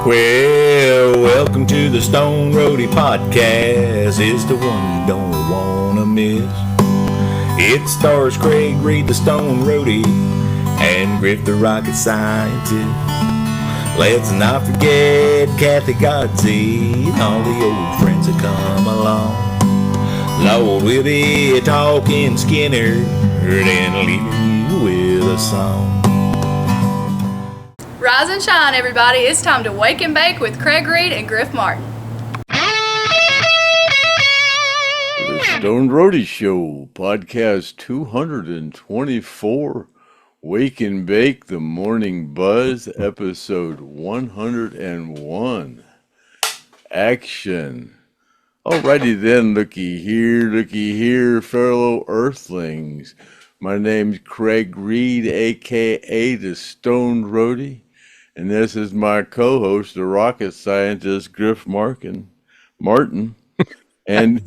Well, welcome to the Stone Roadie podcast. It's the one you don't want to miss. It stars Craig Reed, the Stone Roadie, and Griff, the rocket scientist. Let's not forget Kathy Godsey and all the old friends that come along. Lord, we'll be talking Skynyrd and leaving you with a song. Rise and shine, everybody. It's time to wake and bake with Craig Reed and Griff Martin. The Stone Roadie Show, podcast 224, Wake and Bake, The Morning Buzz, episode 101. Action. Alrighty then, looky here, fellow earthlings. My name's Craig Reed, a.k.a. the Stone Roadie. And this is my co-host, the rocket scientist, Griff Martin. And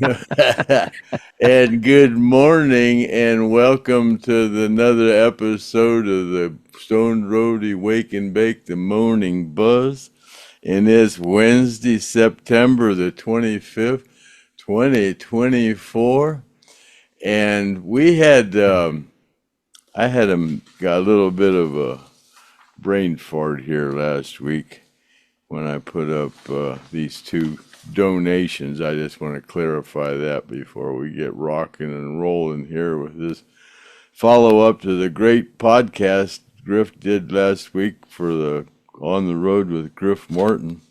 and good morning and welcome to another episode of the Stone Roadie Wake and Bake, the Morning Buzz. And it's Wednesday, September the 25th, 2024. And we had, got a little bit of a brain fart here last week when I put up these two donations. I just want to clarify that before we get rocking and rolling here with this follow-up to the great podcast Griff did last week for the On the Road with Griff Martin.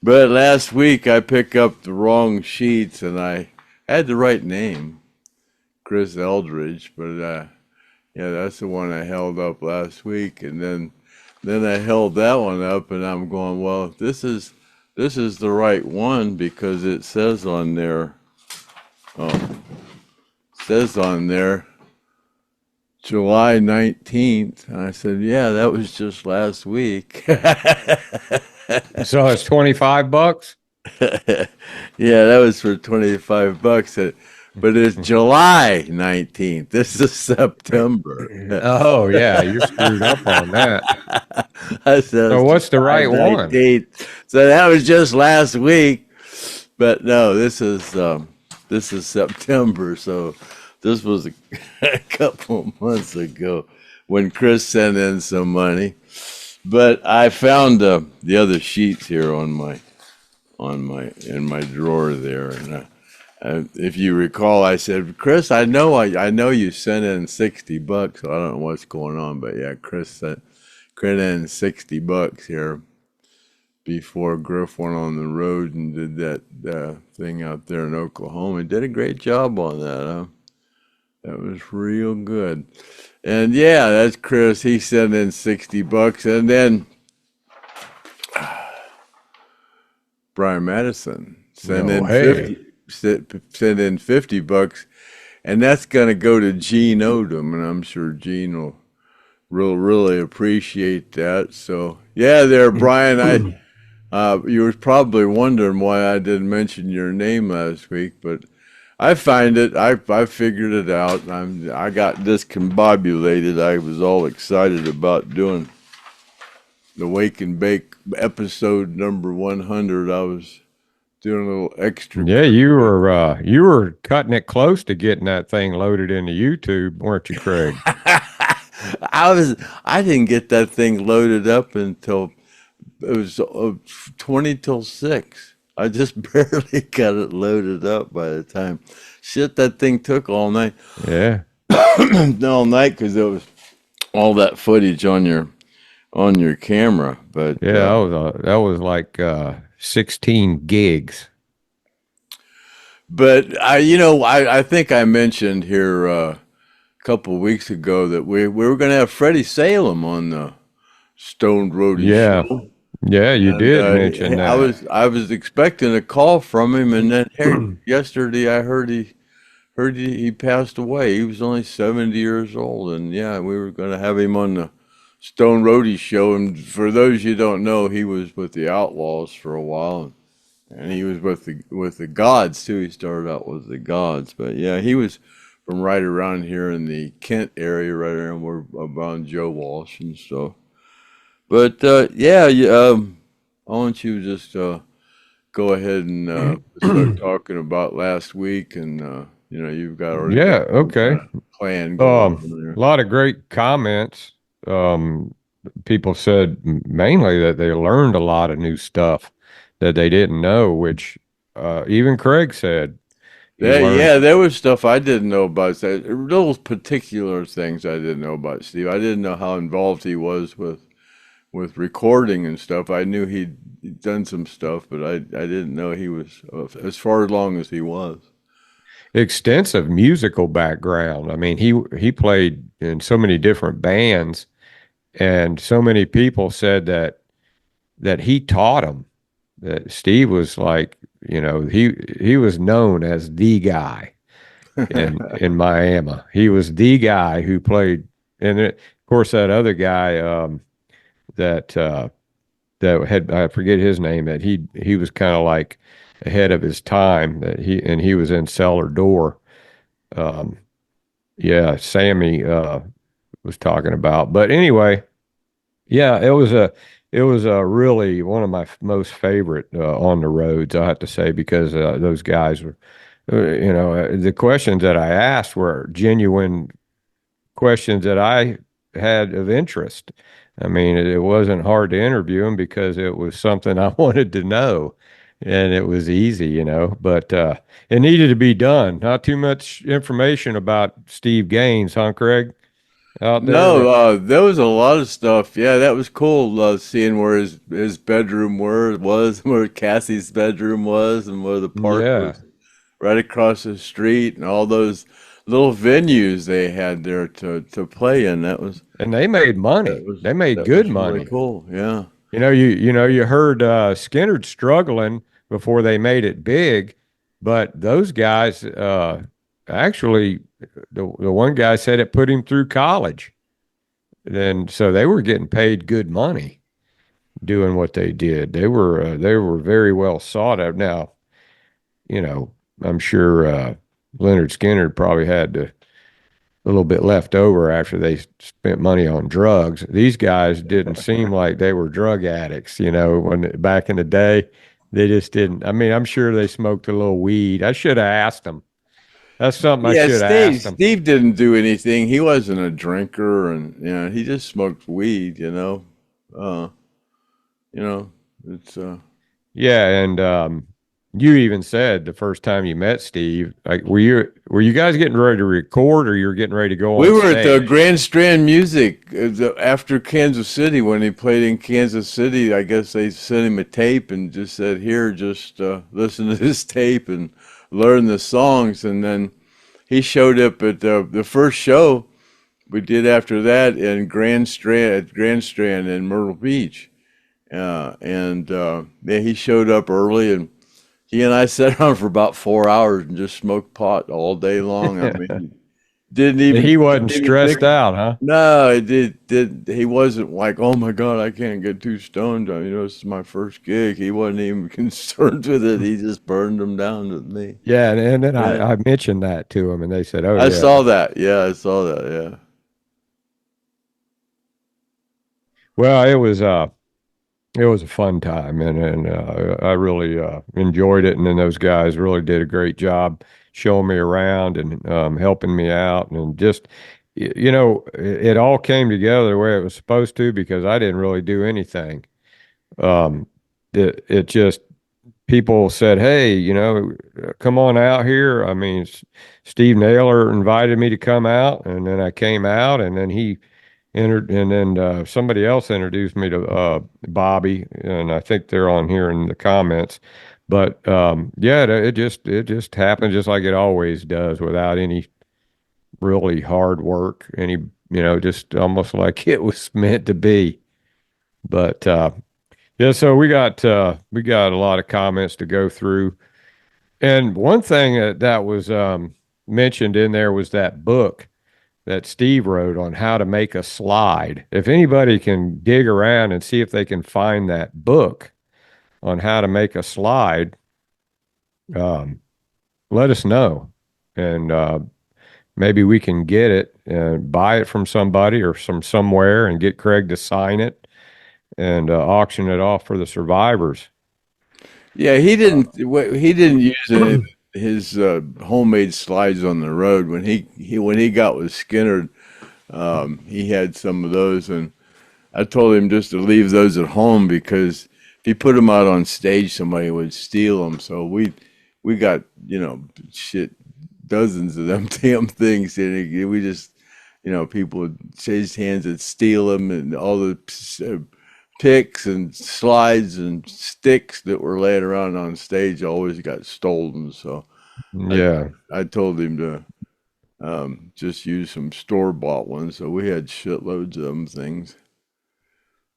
But last week I picked up the wrong sheets and I had the right name, Chris Eldridge, but yeah, that's the one I held up last week, and then I held that one up, and I'm going, well, this is the right one because it says on there, July 19th. And I said, yeah, that was just last week. So it's $25? Yeah, that was for $25. But it's July 19th. This is September. Oh, yeah, you're screwed up on that. I said, so what's the right one? So that was just last week. But no, this is September. So this was a couple months ago when Chris sent in some money. But I found the other sheets here in my drawer there, and if you recall, I said, Chris, I know you sent in $60. So I don't know what's going on, but yeah, Chris sent in $60 here before Griff went on the road and did that thing out there in Oklahoma. He did a great job on that, huh? That was real good. And yeah, that's Chris. He sent in $60, and then Brian Madison sent in $50, and that's gonna go to Gene Odom, and I'm sure Gene will really appreciate that. So yeah, there, Brian. You were probably wondering why I didn't mention your name last week, but I find it. I figured it out. I got discombobulated. I was all excited about doing the Wake and Bake episode number 100. I was doing a little extra. Yeah, you were cutting it close to getting that thing loaded into YouTube, weren't you, Craig? I didn't get that thing loaded up until it was 20 till 6. I just barely got it loaded up by the time. Shit, that thing took all night. Yeah. All night because there was all that footage on your camera. But yeah, that was like 16 gigs. But I think I mentioned here a couple of weeks ago that we were going to have Freddy Salem on the Stone Roadie show. Yeah, you did mention that. I was expecting a call from him, and then yesterday I heard he passed away. He was only 70 years old, and yeah, we were going to have him on the Stone Roadie show. And for those you don't know, he was with the Outlaws for a while, and he was with the Gods too. He started out with the Gods, but yeah, he was from right around here in the Kent area, right around Joe Walsh and stuff. But why don't you just go ahead and start talking about last week, and you've got already Yeah, got some okay. kind of plan going on A there. lot of great comments. People said mainly that they learned a lot of new stuff that they didn't know, which even Craig said he learned. Yeah, there was stuff I didn't know about. Little particular things I didn't know about Steve. I didn't know how involved he was with recording and stuff. I knew he'd done some stuff, but I didn't know he was as far along as he was. Extensive musical background. I mean, he played in so many different bands, and so many people said that he taught him. That Steve was like, he was known as the guy in Miami. He was the guy who played, and of course that other guy that that had, I forget his name, that he was kind of like ahead of his time, that he was in Cellar Door. Um, yeah, Sammy was talking about. But anyway, yeah, it was a really one of my most favorite on the roads, I have to say, because those guys were, the questions that I asked were genuine questions that I had of interest. I mean, it wasn't hard to interview him because it was something I wanted to know, and it was easy, but it needed to be done. Not too much information about Steve Gaines, huh, Craig, out there No, that, there was a lot of stuff. Yeah, that was cool. Seeing where his bedroom was, where Cassie's bedroom was, and where the park yeah. was right across the street, and all those little venues they had there to play in. And they made money. They made That good was really money. cool. Yeah. You heard Skynyrd struggling before they made it big, but those guys actually the one guy said it put him through college. Then so they were getting paid good money doing what they did. They were very well sought out. Now, I'm sure Lynyrd Skynyrd probably had a little bit left over after they spent money on drugs. These guys didn't seem like they were drug addicts, when back in the day, they just didn't. I mean, I'm sure they smoked a little weed. I should have asked them. That's something I Yeah, should have Steve asked them. Steve didn't do anything. He wasn't a drinker, and he just smoked weed. Uh, it's Yeah, and you even said the first time you met Steve, like, were you guys getting ready to record, or you were getting ready to go We on were at the stage? Grand Strand Music after Kansas City when he played in Kansas City. I guess they sent him a tape and just said, "Here, just listen to this tape and learn the songs." And then he showed up at the first show we did after that in Grand Strand in Myrtle Beach. Yeah, he showed up early, and he and I sat around for about 4 hours and just smoked pot all day long. I mean, He wasn't didn't even stressed think. out, huh? No, it did. He wasn't like, oh my God, I can't get too stoned. This is my first gig. He wasn't even concerned with it. He just burned them down with me. Yeah, and then Yeah, I mentioned that to him, and they said, "Oh I yeah." saw that. Yeah, I saw that. Yeah. Well, it was a fun time, and I really enjoyed it. And then those guys really did a great job showing me around and helping me out, and just it all came together the way it was supposed to, because I didn't really do anything. Um, it just people said, "Hey, come on out here." I mean, Steve Naylor invited me to come out, and then I came out, and then he entered, and then somebody else introduced me to Bobby, and I think they're on here in the comments. But yeah, it just happened just like it always does, without any really hard work, just almost like it was meant to be. But yeah, so we got a lot of comments to go through, and one thing that was mentioned in there was that book that Steve wrote on how to make a slide. If anybody can dig around and see if they can find that book on how to make a slide, um, let us know. And maybe we can get it and buy it from somebody or somewhere and get Craig to sign it. and auction it off for the survivors. Yeah, he didn't use any of his homemade slides on the road when he got with Skynyrd. He had some of those, and I told him just to leave those at home because if he put them out on stage, somebody would steal them. So we got shit dozens of them damn things, and we just people would chase hands and steal them, and all the picks and slides and sticks that were laying around on stage always got stolen. So Yeah. I told him to just use some store-bought ones. So we had shitloads of them things.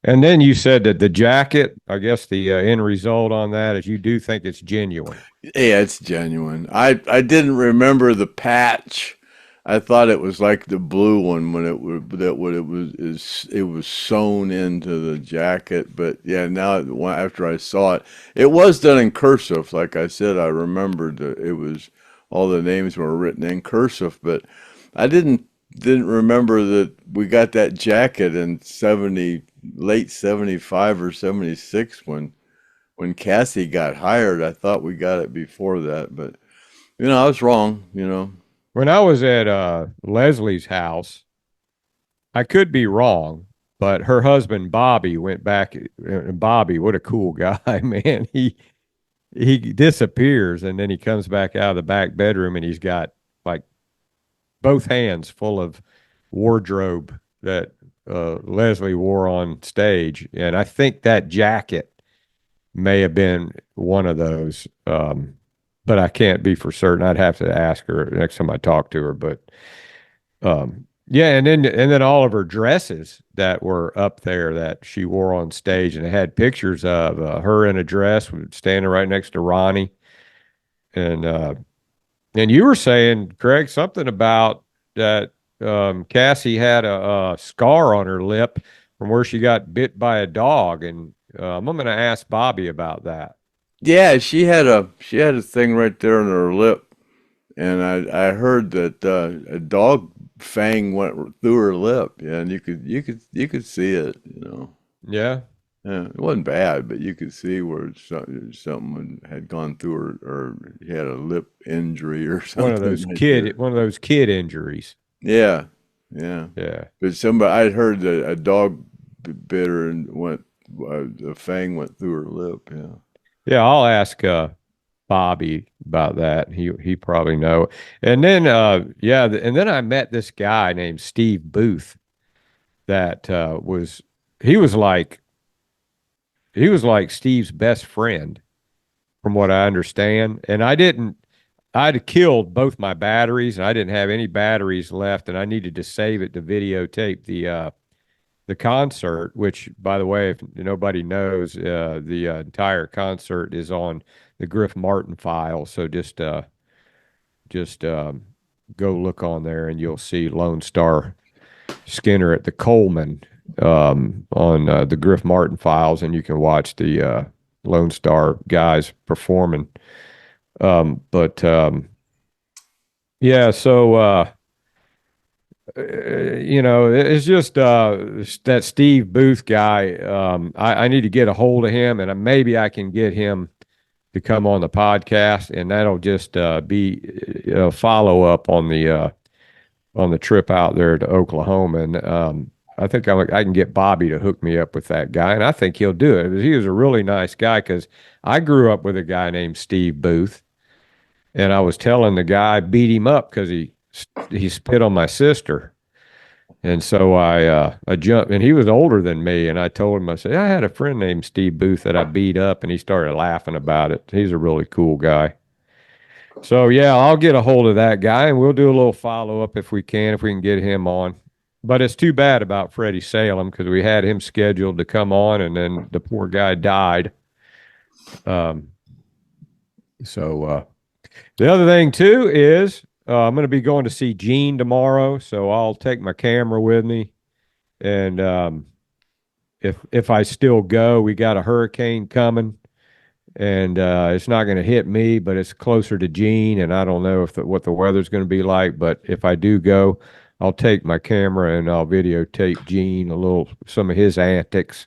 And then you said that the jacket, I guess the end result on that is you do think it's genuine. Yeah, it's genuine. I didn't remember the patch. I thought it was like the blue one when it was sewn into the jacket. But yeah, now after I saw it, it was done in cursive. Like I said, I remembered that it was all the names were written in cursive. But I didn't remember that we got that jacket in late 75 or 76 when Cassie got hired. I thought we got it before that, but I was wrong. When I was at Leslie's house, I could be wrong, but her husband Bobby went back. Bobby, what a cool guy, man. He disappears and then he comes back out of the back bedroom and he's got like both hands full of wardrobe that Leslie wore on stage, and I think that jacket may have been one of those. But I can't be for certain. I'd have to ask her next time I talk to her. But yeah, and then all of her dresses that were up there that she wore on stage, and it had pictures of her in a dress standing right next to Ronnie. And you were saying, Craig, something about that Cassie had a scar on her lip from where she got bit by a dog, and I'm going to ask Bobby about that. Yeah, she had a thing right there on her lip, and I heard that a dog fang went through her lip. Yeah, and you could see it. Yeah. Yeah, it wasn't bad, but you could see where something had gone through her, or he had a lip injury or something. One of those kid injuries. Yeah, yeah. Yeah. But I'd heard that a dog bit her and the fang went through her lip. Yeah. Yeah, I'll ask Bobby about that. He probably know. And then and then I met this guy named Steve Booth that he was like Steve's best friend from what I understand. And I'd killed both my batteries and I didn't have any batteries left, and I needed to save it to videotape the concert, which, by the way, if nobody knows, the entire concert is on the Griff Martin file. So just go look on there and you'll see Lone Star Skinner at the Coleman on the Griff Martin files, and you can watch the Lone Star guys performing. Yeah, so it's just that Steve Booth guy. I need to get a hold of him, and maybe I can get him to come on the podcast, and that'll just be a follow up on the trip out there to Oklahoma. And I think I can get Bobby to hook me up with that guy, and I think he'll do it. He was a really nice guy because I grew up with a guy named Steve Booth, and I was telling the guy beat him up because he spit on my sister. And so I jumped, and he was older than me. And I told him, I said, I had a friend named Steve Booth that I beat up, and he started laughing about it. He's a really cool guy. So yeah, I'll get a hold of that guy and we'll do a little follow up if we can get him on. But it's too bad about Freddy Salem because we had him scheduled to come on and then the poor guy died. So the other thing too is I'm going to be going to see Gene tomorrow, so I'll take my camera with me. And if I still go, we got a hurricane coming, and it's not going to hit me, but it's closer to Gene, and I don't know what the weather's going to be like. But if I do go, I'll take my camera and I'll videotape Gene some of his antics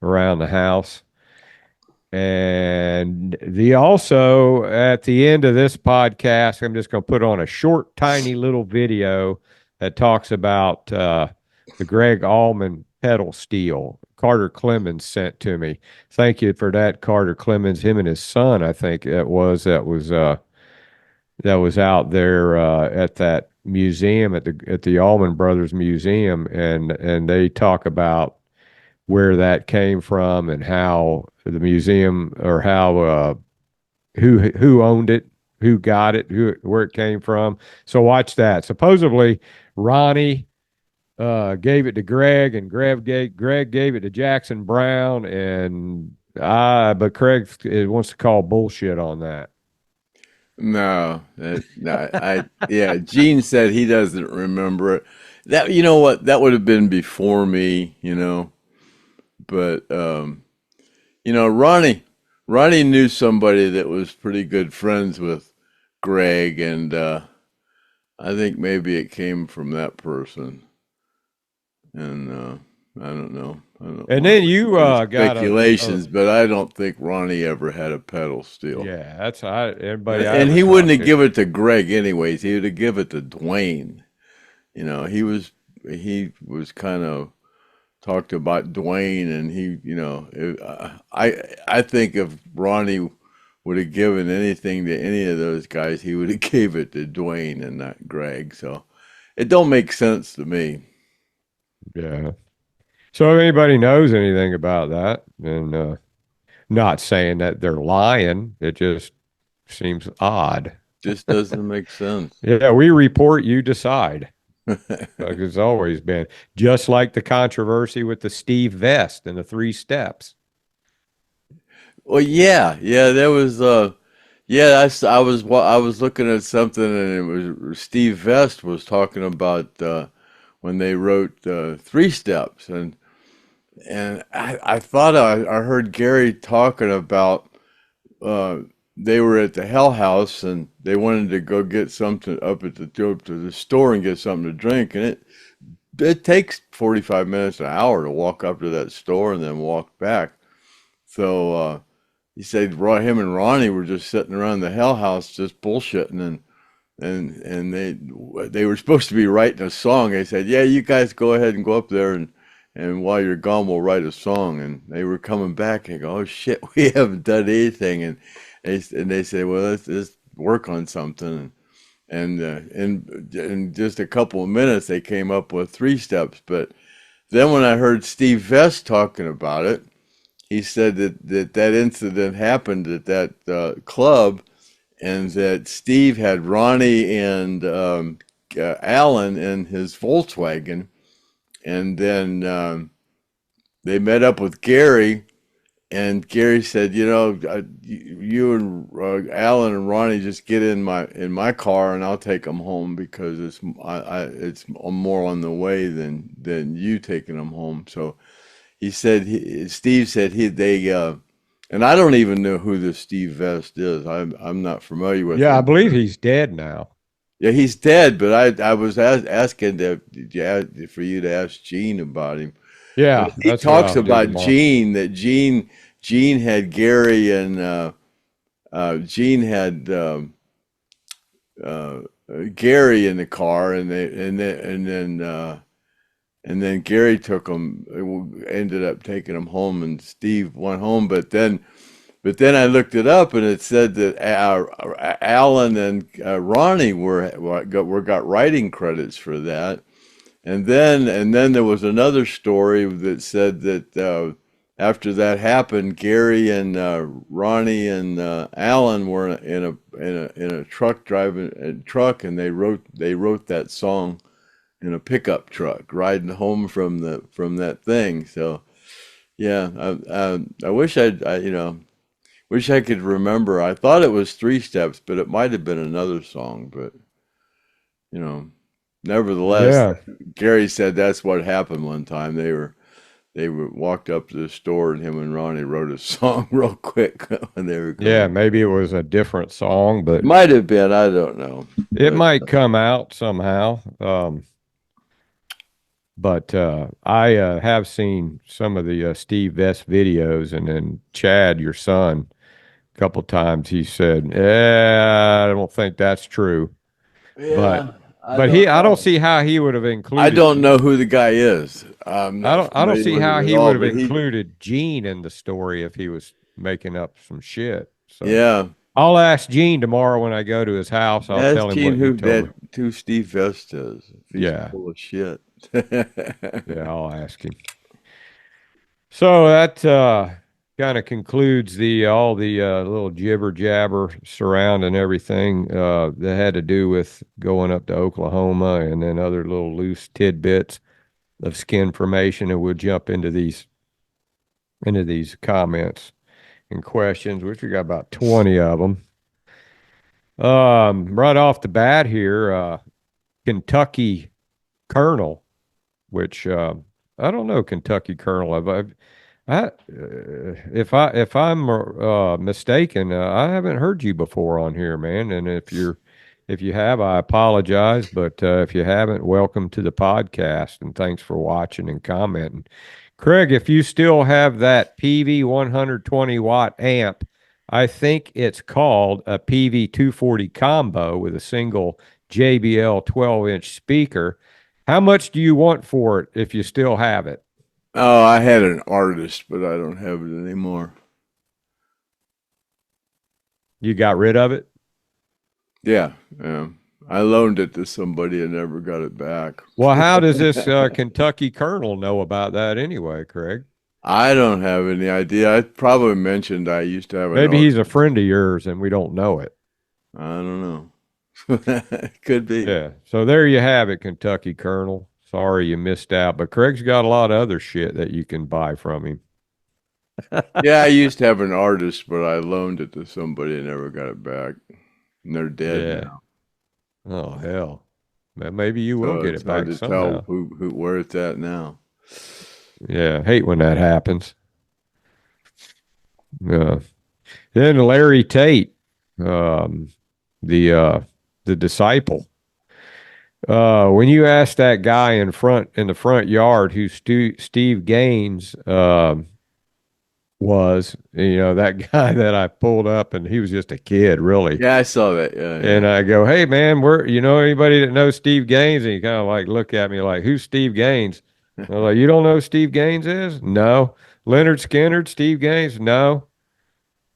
around the house. And the also at the end of this podcast, I'm just going to put on a short, tiny little video that talks about the Greg Allman pedal steel Carter Clemens sent to me. Thank you for that, Carter Clemens. Him and his son, I think that was out there at that museum at the Allman Brothers Museum, and they talk about where that came from and how the museum or how who owned it, who got it, where it came from. So watch that. Supposedly Ronnie gave it to Greg, and Greg gave it to Jackson Brown, and but Craig wants to call bullshit on that. No, yeah. Gene said he doesn't remember it. That you know what? That would have been before me, But Ronnie knew somebody that was pretty good friends with Greg, and I think maybe it came from that person. And I don't know. And then you got speculations, but I don't think Ronnie ever had a pedal steel. Yeah, that's everybody. And he wouldn't have given it to Greg anyways. He would have given it to Dwayne. He was kind of talked about Dwayne, and I think if Ronnie would have given anything to any of those guys, he would have gave it to Dwayne and not Greg. So it don't make sense to me. Yeah. So if anybody knows anything about that, and not saying that they're lying, it just seems odd. Just doesn't make sense. Yeah, we report, you decide. Like it's always been. Just like the controversy with the Steve Vest and the 3 steps. Well, yeah, there was I was looking at something, and it was Steve Vest was talking about when they wrote 3 steps, and I thought I heard Gary talking about they were at the Hell House and they wanted to go get something up at to the store and get something to drink, and it takes 45 minutes, an hour to walk up to that store and then walk back. So he said him and Ronnie were just sitting around the Hell House just bullshitting, and they were supposed to be writing a song. They said, "Yeah, you guys go ahead and go up there and while you're gone, we'll write a song." And they were coming back and go, "Oh shit, we haven't done anything." And they said, "Well, let's work on something." And in just a couple of minutes, they came up with 3 steps. But then when I heard Steve Vest talking about it, he said that incident happened at that club, and that Steve had Ronnie and Alan in his Volkswagen, and then they met up with Gary, and Gary said, you and Alan and Ronnie just get in my car, and I'll take them home because it's more on the way than you taking them home. So Steve said and I don't even know who this Steve Vest is. I'm not familiar with him. I believe he's dead now. Yeah, he's dead, but I was asking for you to ask Gene about him. Yeah, he talks about Gene, that Gene had Gary, and Gene had Gary in the car, and then Gary took him, ended up taking him home, and Steve went home. But then I looked it up, and it said that Alan and Ronnie got writing credits for that. And then there was another story that said that after that happened, Gary and Ronnie and Alan were in a truck and they wrote that song in a pickup truck riding home from that thing. So yeah, I wish I could remember. I thought it was 3 steps, but it might have been another song. But nevertheless, Gary said that's what happened one time. They walked up to the store, and him and Ronnie wrote a song real quick when they were going. Yeah, maybe it was a different song, but it might have been. I don't know. It might come out somehow. But I have seen some of the Steve Vest videos, and then Chad, your son, a couple times he said, I don't think that's true. But Yeah, I don't I don't know. see how he would have I included. don't know who the guy is. I'm not I don't familiar see with how him at he all, would have but included Gene in the story if he was making up some shit. So yeah. I'll ask Gene tomorrow when I go to his house. I'll Ask tell him Gene what you who told me. that who Steve Vest is, if he's Yeah, full of shit. yeah, I'll ask him. So that kind of concludes the all the little jibber jabber surrounding everything that had to do with going up to Oklahoma, and then other little loose tidbits of skin formation, and we'll jump into these comments and questions, which we got about 20 of them. Right off the bat here, Kentucky Colonel, which I don't know Kentucky Colonel. If I'm mistaken, I haven't heard you before on here, man. And if you have, I apologize. But if you haven't, welcome to the podcast, and thanks for watching and commenting. Craig, if you still have that PV 120 watt amp, I think it's called a PV 240 combo with a single JBL 12-inch speaker. How much do you want for it if you still have it? Oh, I had an artist, but I don't have it anymore. You got rid of it? Yeah, yeah. I loaned it to somebody and never got it back. Well, how does this Kentucky Colonel know about that anyway, Craig? I don't have any idea. I probably mentioned I used to have an Maybe he's a artist. friend of yours and we don't know it. I don't know. Could be. Yeah. So there you have it, Kentucky Colonel. Sorry you missed out, but Craig's got a lot of other shit that you can buy from him. Yeah, I used to have an artist, but I loaned it to somebody and never got it back. And they're dead Yeah. now. Oh, hell. Maybe you will So get it's it hard back to somehow. tell where it's at now. Yeah. Hate when that happens. Yeah. Then Larry Tate, um, the uh, the disciple. When you asked that guy in the front yard who Steve Gaines was, that guy that I pulled up, and he was just a kid, really. Yeah, I saw that. Yeah, And yeah. I go, "Hey man, you know anybody that knows Steve Gaines?" And he kind of like look at me like, "Who's Steve Gaines?" I was like, "You don't know who Steve Gaines is?" No. Lynyrd Skynyrd, Steve Gaines? No.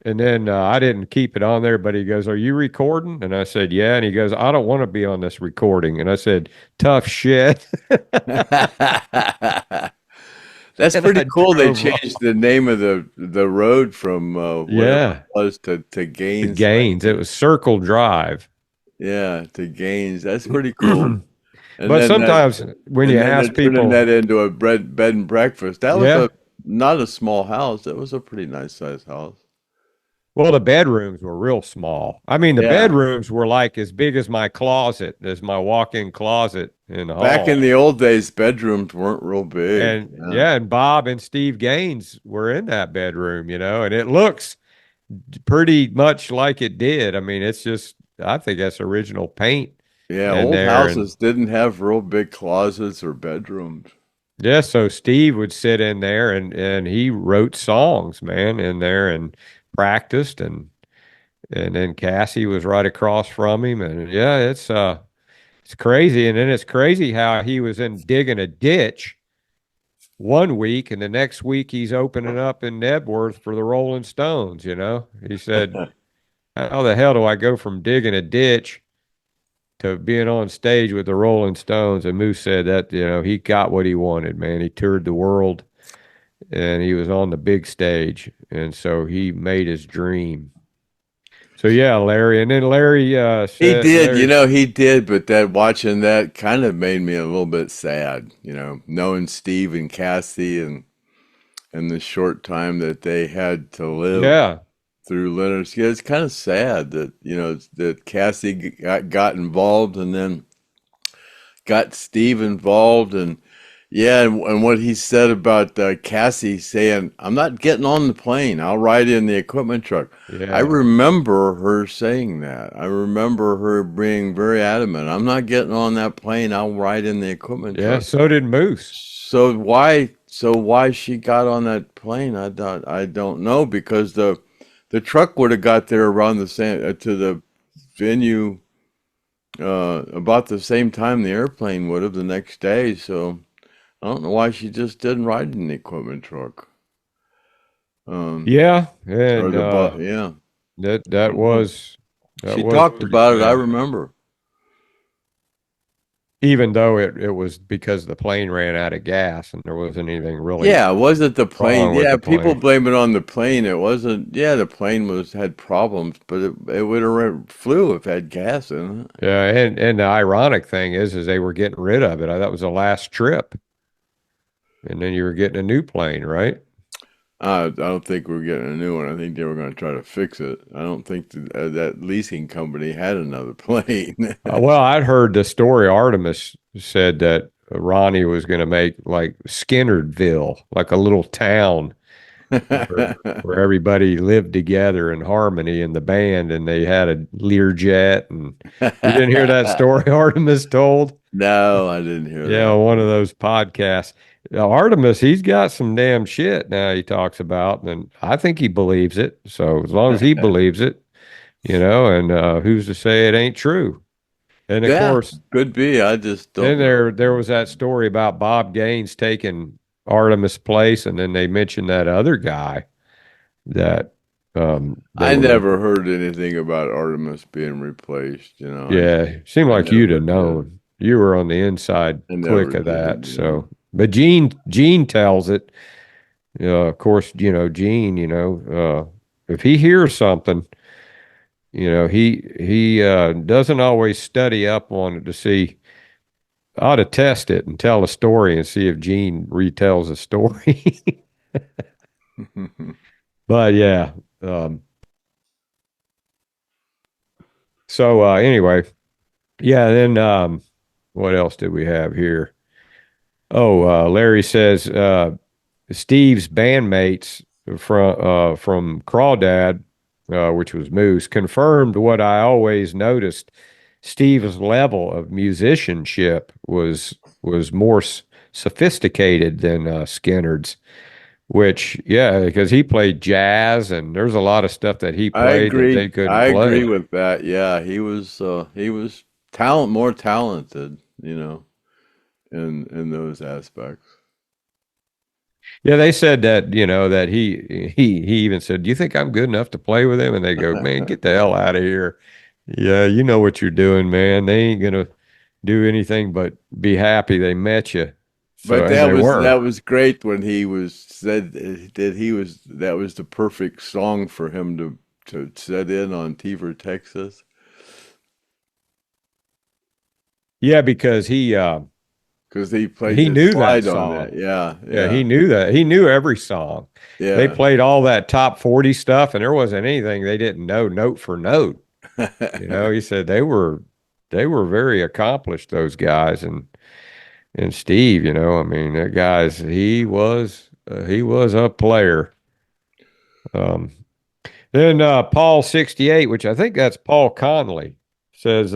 And then I didn't keep it on there, but he goes, "Are you recording?" And I said, "Yeah." And he goes, "I don't want to be on this recording." And I said, "Tough shit." That's And pretty I cool. They drove changed off. the name of the road from whatever it Yeah, was to the Gaines Gaines. It Lane. was Circle Drive. Yeah, to Gaines. That's pretty cool. And But then that, sometimes when you and then they're ask turning that people, into a bed and breakfast. That was yeah, a not a small house. That was a pretty nice sized house. well, the bedrooms were real small. I mean, the Yeah. bedrooms were like as big as my closet, as my walk-in closet in the Back in hall. the old days, bedrooms weren't real big. And Yeah. yeah, and Bob and Steve Gaines were in that bedroom, and it looks pretty much like it did. I mean, it's just, I think that's original paint Yeah, in old there. And houses didn't have real big closets or bedrooms. yeah, so Steve would sit in there and he wrote songs, man, in there and practiced, and then Cassie was right across from him. And yeah, it's crazy. And then it's crazy how he was in digging a ditch one week, and the next week he's opening up in Nebworth for the Rolling Stones. He said, "How the hell do I go from digging a ditch to being on stage with the Rolling Stones?" And Moose said that, he got what he wanted, man. He toured the world and he was on the big stage. And so he made his dream. So yeah, Larry. And then Larry He said, did, Larry, he did, but that watching that kind of made me a little bit sad, knowing Steve and Cassie and the short time that they had to live yeah, through Leonard's. Yeah, it's kind of sad that, that Cassie got involved and then got Steve involved and Yeah, and what he said about Cassie saying, "I'm not getting on the plane. I'll ride in the equipment truck." I Yeah. remember her saying that. I remember her being very adamant. "I'm not getting on that plane. I'll ride in the equipment Yeah. truck." So did Moose. So why she got on that plane? I don't know because the truck would have got there around the same to the venue about the same time the airplane would have the next day. So. I don't know why she just didn't ride in the equipment truck. Um, Yeah. or And the bus. Yeah, that I that don't know. was that She was talked pretty about it. I sad. remember. Even though it was because the plane ran out of gas and there wasn't anything really Yeah, it wasn't the plane. wrong with Yeah, the people plane. blame it on the plane. It wasn't. Yeah, the plane had problems, but it would have flew if it had gas in it. Yeah, and the ironic thing is they were getting rid of it. That was the last trip, and then you were getting a new plane, right? I don't think we're getting a new one. I think they were going to try to fix it. I don't think that leasing company had another plane. Well, I'd heard the story. Artemis said that Ronnie was going to make like Skynyrdville, like a little town where everybody lived together in harmony in the band, and they had a Learjet. And you didn't hear that story Artemis told? No, I didn't hear Yeah, that. on one of No. those podcasts. Artemis, he's got some damn shit now he talks about, and I think he believes it. So as long as he believes it, and who's to say it ain't true? And of Yeah, course, could be. I just then don't know. there was that story about Bob Gaines taking Artemis' place, and then they mentioned that other guy that they I were going. never heard anything about Artemis being replaced. Yeah, seemed I like you'd have never did. known. You were on the inside I click never of did. that. So, but Gene tells it. Of course, Gene. If he hears something, he doesn't always study up on it to see. Ought to test it and tell a story and see if Gene retells a story. But yeah. Um, so anyway, yeah. Then what else did we have here? Oh, Larry says Steve's bandmates from Crawdad, which was Moose, confirmed what I always noticed. Steve's level of musicianship was more sophisticated than Skynyrd's. Which, yeah, because he played jazz, and there's a lot of stuff that he I played that they agree. couldn't I agree play. with that. Yeah, he was more talented, in those aspects. Yeah, they said that, that he even said, "Do you think I'm good enough to play with him?" And they go, "Man, get the hell out of here. Yeah, you know what you're doing, man. They ain't gonna do anything but be happy they met you." So, But and that they was that were. was great when he was said that was the perfect song for him to set in on Tever, Texas. Yeah, because Because he played he the knew that slide on that. song. Yeah, Yeah, yeah, he knew that. He knew every song. They yeah. played all that top 40 stuff, and there wasn't anything they didn't know note for note. He said they were very accomplished, those guys, and Steve. I mean, that guy's he was a player. Um, then Paul 68, which I think that's Paul Conley, says,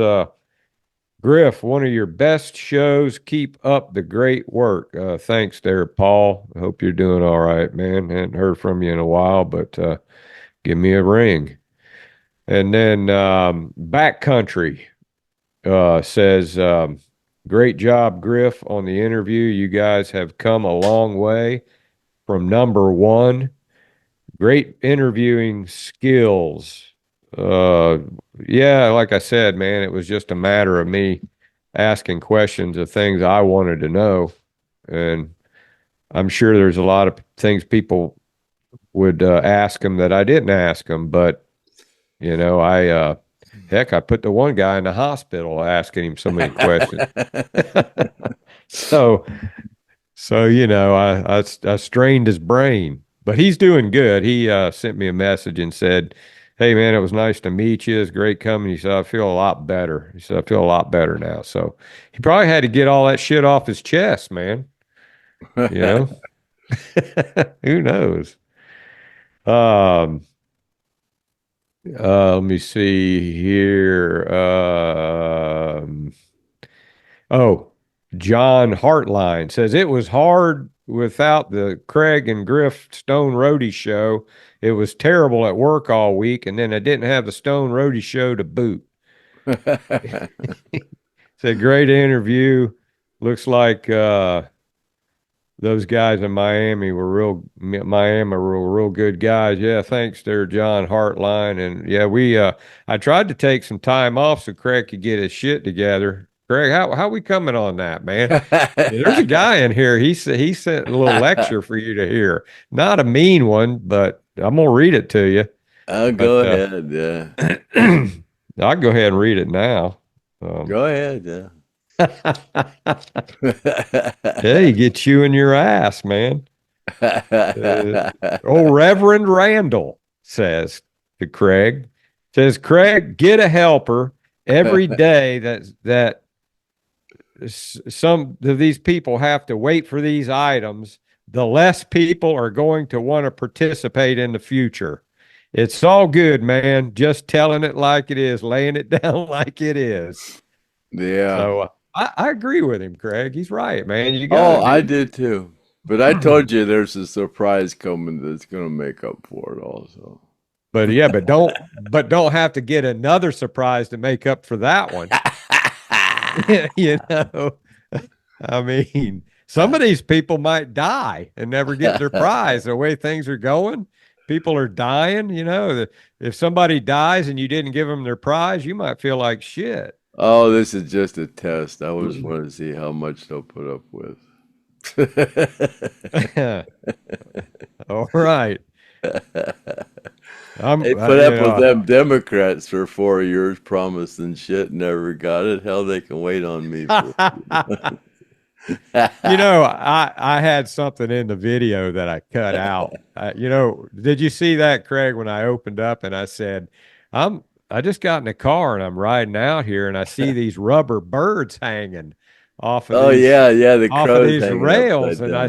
Griff, one of your best shows. Keep up the great work. Thanks there, Paul. I hope you're doing all right, man. Hadn't heard from you in a while, but give me a ring. And then Backcountry says, great job, Griff, on the interview. You guys have come a long way from number one. Great interviewing skills. Uh, yeah, like I said, man, it was just a matter of me asking questions of things I wanted to know. And I'm sure there's a lot of things people would ask him that I didn't ask him. But, heck, I put the one guy in the hospital asking him so many questions. So, I strained his brain, but he's doing good. He sent me a message and said, "Hey, man, it was nice to meet you. It's great coming." He said, "I feel a lot better." He said, "I feel a lot better now." So he probably had to get all that shit off his chest, man. You know, who knows? Um, let me see here. Oh, John Hartline says it was hard without the Craig and Griff Stone Roadie show. It was terrible at work all week, and then I didn't have the Stone Roadie show to boot. It's a great interview. Looks like those guys in Miami were real good guys. Yeah, thanks there, John Hartline. And yeah, I tried to take some time off so Craig could get his shit together. Craig, how we coming on that, man? Yeah, there's a guy in here. He sent a little lecture for you to hear. Not a mean one, but I'm gonna read it to you. I'll But go ahead. Yeah. I'll go ahead and read it now. Go ahead. Yeah. Yeah, he gets you in your ass, man. Old Reverend Randall says to Craig, Craig, get a helper every day that some of these people have to wait for these items, the less people are going to want to participate in the future. It's all good, man. Just telling it like it is, laying it down like it is. Yeah. So I agree with him, Craig. He's right, man. You Oh, got I did too. But I told you there's a surprise coming that's going to make up for it also. But yeah, but don't have to get another surprise to make up for that one. You know, I mean, some of these people might die and never get their prize. The way things are going, people are dying. You know, if somebody dies and you didn't give them their prize, you might feel like shit. Oh, this is just a test. I just want to see how much they'll put up with. All right. They put up with them Democrats for 4 years, promising shit, never got it. Hell, they can wait on me. You know, I had something in the video that I cut out. Did you see that, Craig, when I opened up and I said, I just got in the car and I'm riding out here and I see these rubber birds hanging off of the off of crows these hanging rails. upside And down,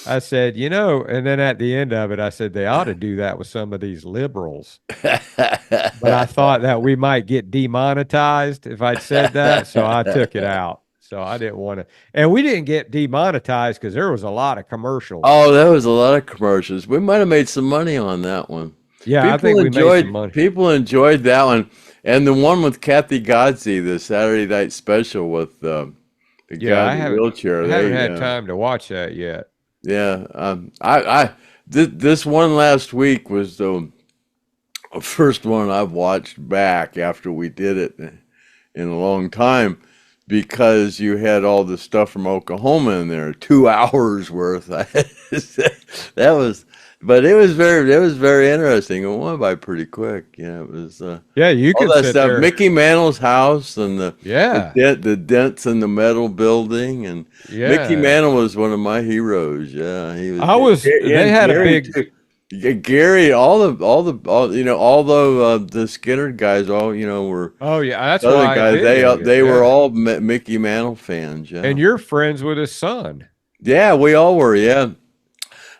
I said, and then at the end of it, I said, they ought to do that with some of these liberals. But I thought that we might get demonetized if I'd said that. So I took it out. So I didn't want to. And we didn't get demonetized because there was a lot of commercials. Oh, there was a lot of commercials. We might have made some money on that one. Yeah, I think we made some money. People enjoyed that one. And the one with Kathy Godsey, the Saturday night special with the guy in the wheelchair. I haven't had time to watch that yet. Yeah, this one last week was the first one I've watched back after we did it in a long time, because you had all the stuff from Oklahoma in there, 2 hours worth. But it was very interesting. It went by pretty quick. Yeah, it was. You could all that sit stuff. there. Mickey Mantle's house and the dents in the metal building, and Mickey Mantle was one of my heroes. Yeah, he was. They had Gary a big. Too. Gary, all the although the Skynyrd guys, were. Oh yeah, that's other why guys. They were all Mickey Mantle fans. Yeah, and you're friends with his son. Yeah, we all were. Yeah,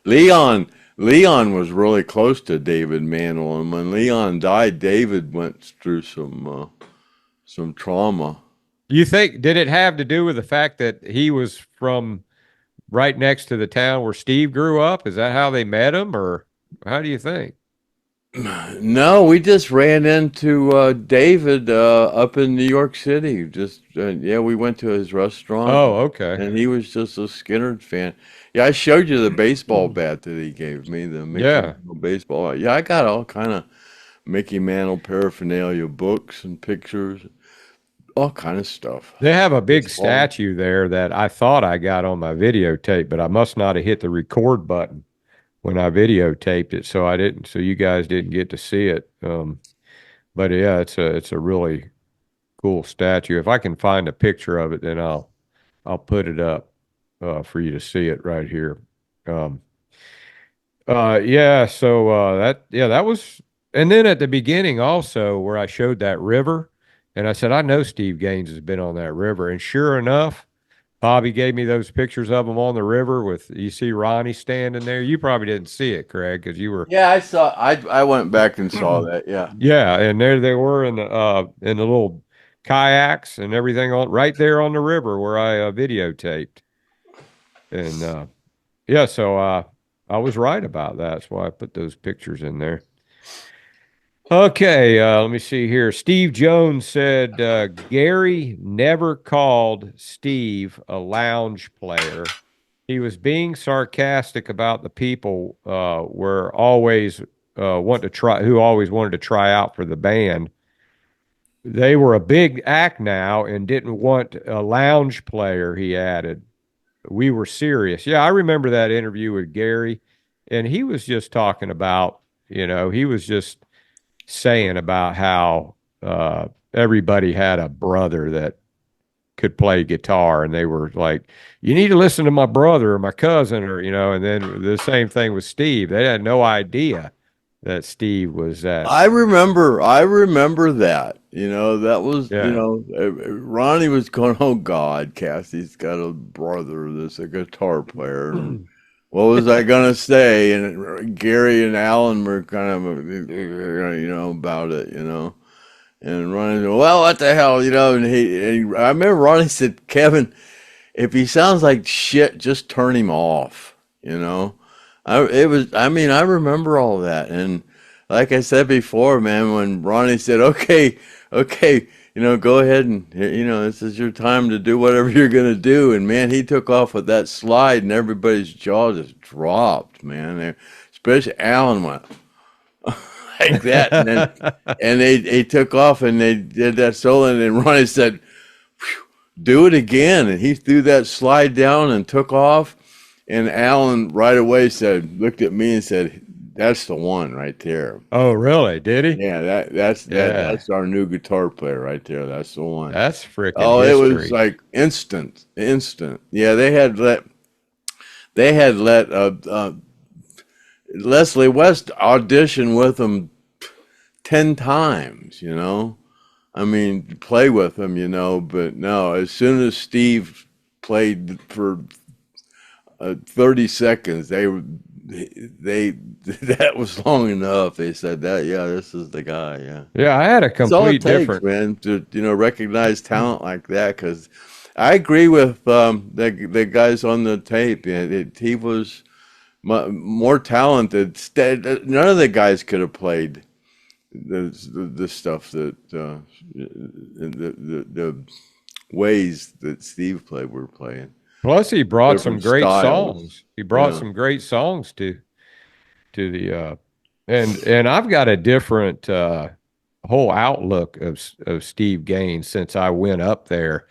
Leon was really close to David Mantle, and when Leon died, David went through some trauma. You think, did it have to do with the fact that he was from right next to the town where Steve grew up? Is that how they met him, or how do you think? No, we just ran into David up in New York City. We went to his restaurant. Oh, okay. And he was just a Skynyrd fan. Yeah, I showed you the baseball bat that he gave me, the Mickey Mantle baseball bat. Yeah, I got all kind of Mickey Mantle paraphernalia, books and pictures, all kind of stuff. They have a big statue there that I thought I got on my videotape, but I must not have hit the record button when I videotaped it, so I didn't. So you guys didn't get to see it. But yeah, it's a really cool statue. If I can find a picture of it, then I'll put it up for you to see it right here. So that was, and then at the beginning also where I showed that river, and I said, I know Steve Gaines has been on that river, and sure enough, Bobby gave me those pictures of them on the river with, you see Ronnie standing there. You probably didn't see it, Craig, because you were. Yeah, I saw. I went back and saw that. Yeah. Yeah, and there they were in the little kayaks and everything on right there on the river where I videotaped. And yeah, so I was right about that. That's why I put those pictures in there. Okay, let me see here. Steve Jones said Gary never called Steve a lounge player. He was being sarcastic about the people were always who always wanted to try out for the band. They were a big act now and didn't want a lounge player, he added. We were serious. Yeah, I remember that interview with Gary, and he was just talking about, he was just saying about how everybody had a brother that could play guitar, and they were like, you need to listen to my brother or my cousin, or and then the same thing with Steve. They had no idea that Steve was that. I remember that. That was, Ronnie was going, oh God, Cassie's got a brother that's a guitar player. And what was I going to say? And Gary and Alan were kind of, about it, And Ronnie said, well, what the hell, and I remember Ronnie said, Kevin, if he sounds like shit, just turn him off, I remember all that. And like I said before, man, when Ronnie said, okay, go ahead and, this is your time to do whatever you're going to do. And man, he took off with that slide and everybody's jaw just dropped, man. Especially Alan went like that. And then, and they took off and they did that solo. And then Ronnie said, do it again. And he threw that slide down and took off. And Alan right away looked at me and said, that's the one right there. Oh, really? Did he? Yeah, that's our new guitar player right there. That's the one. That's freaking history. It was like instant. Yeah, they had let Leslie West audition with them 10 times, I mean, play with them, but no, as soon as Steve played for 30 seconds, that was long enough. They said that, yeah, this is the guy. Yeah, I had a complete different, man, to recognize talent like that. Because I agree with the guys on the tape. He was more talented. None of the guys could have played the stuff that the ways that Steve were playing. Plus, he brought some great songs. He brought some great songs to the and I've got a different whole outlook of Steve Gaines since I went up there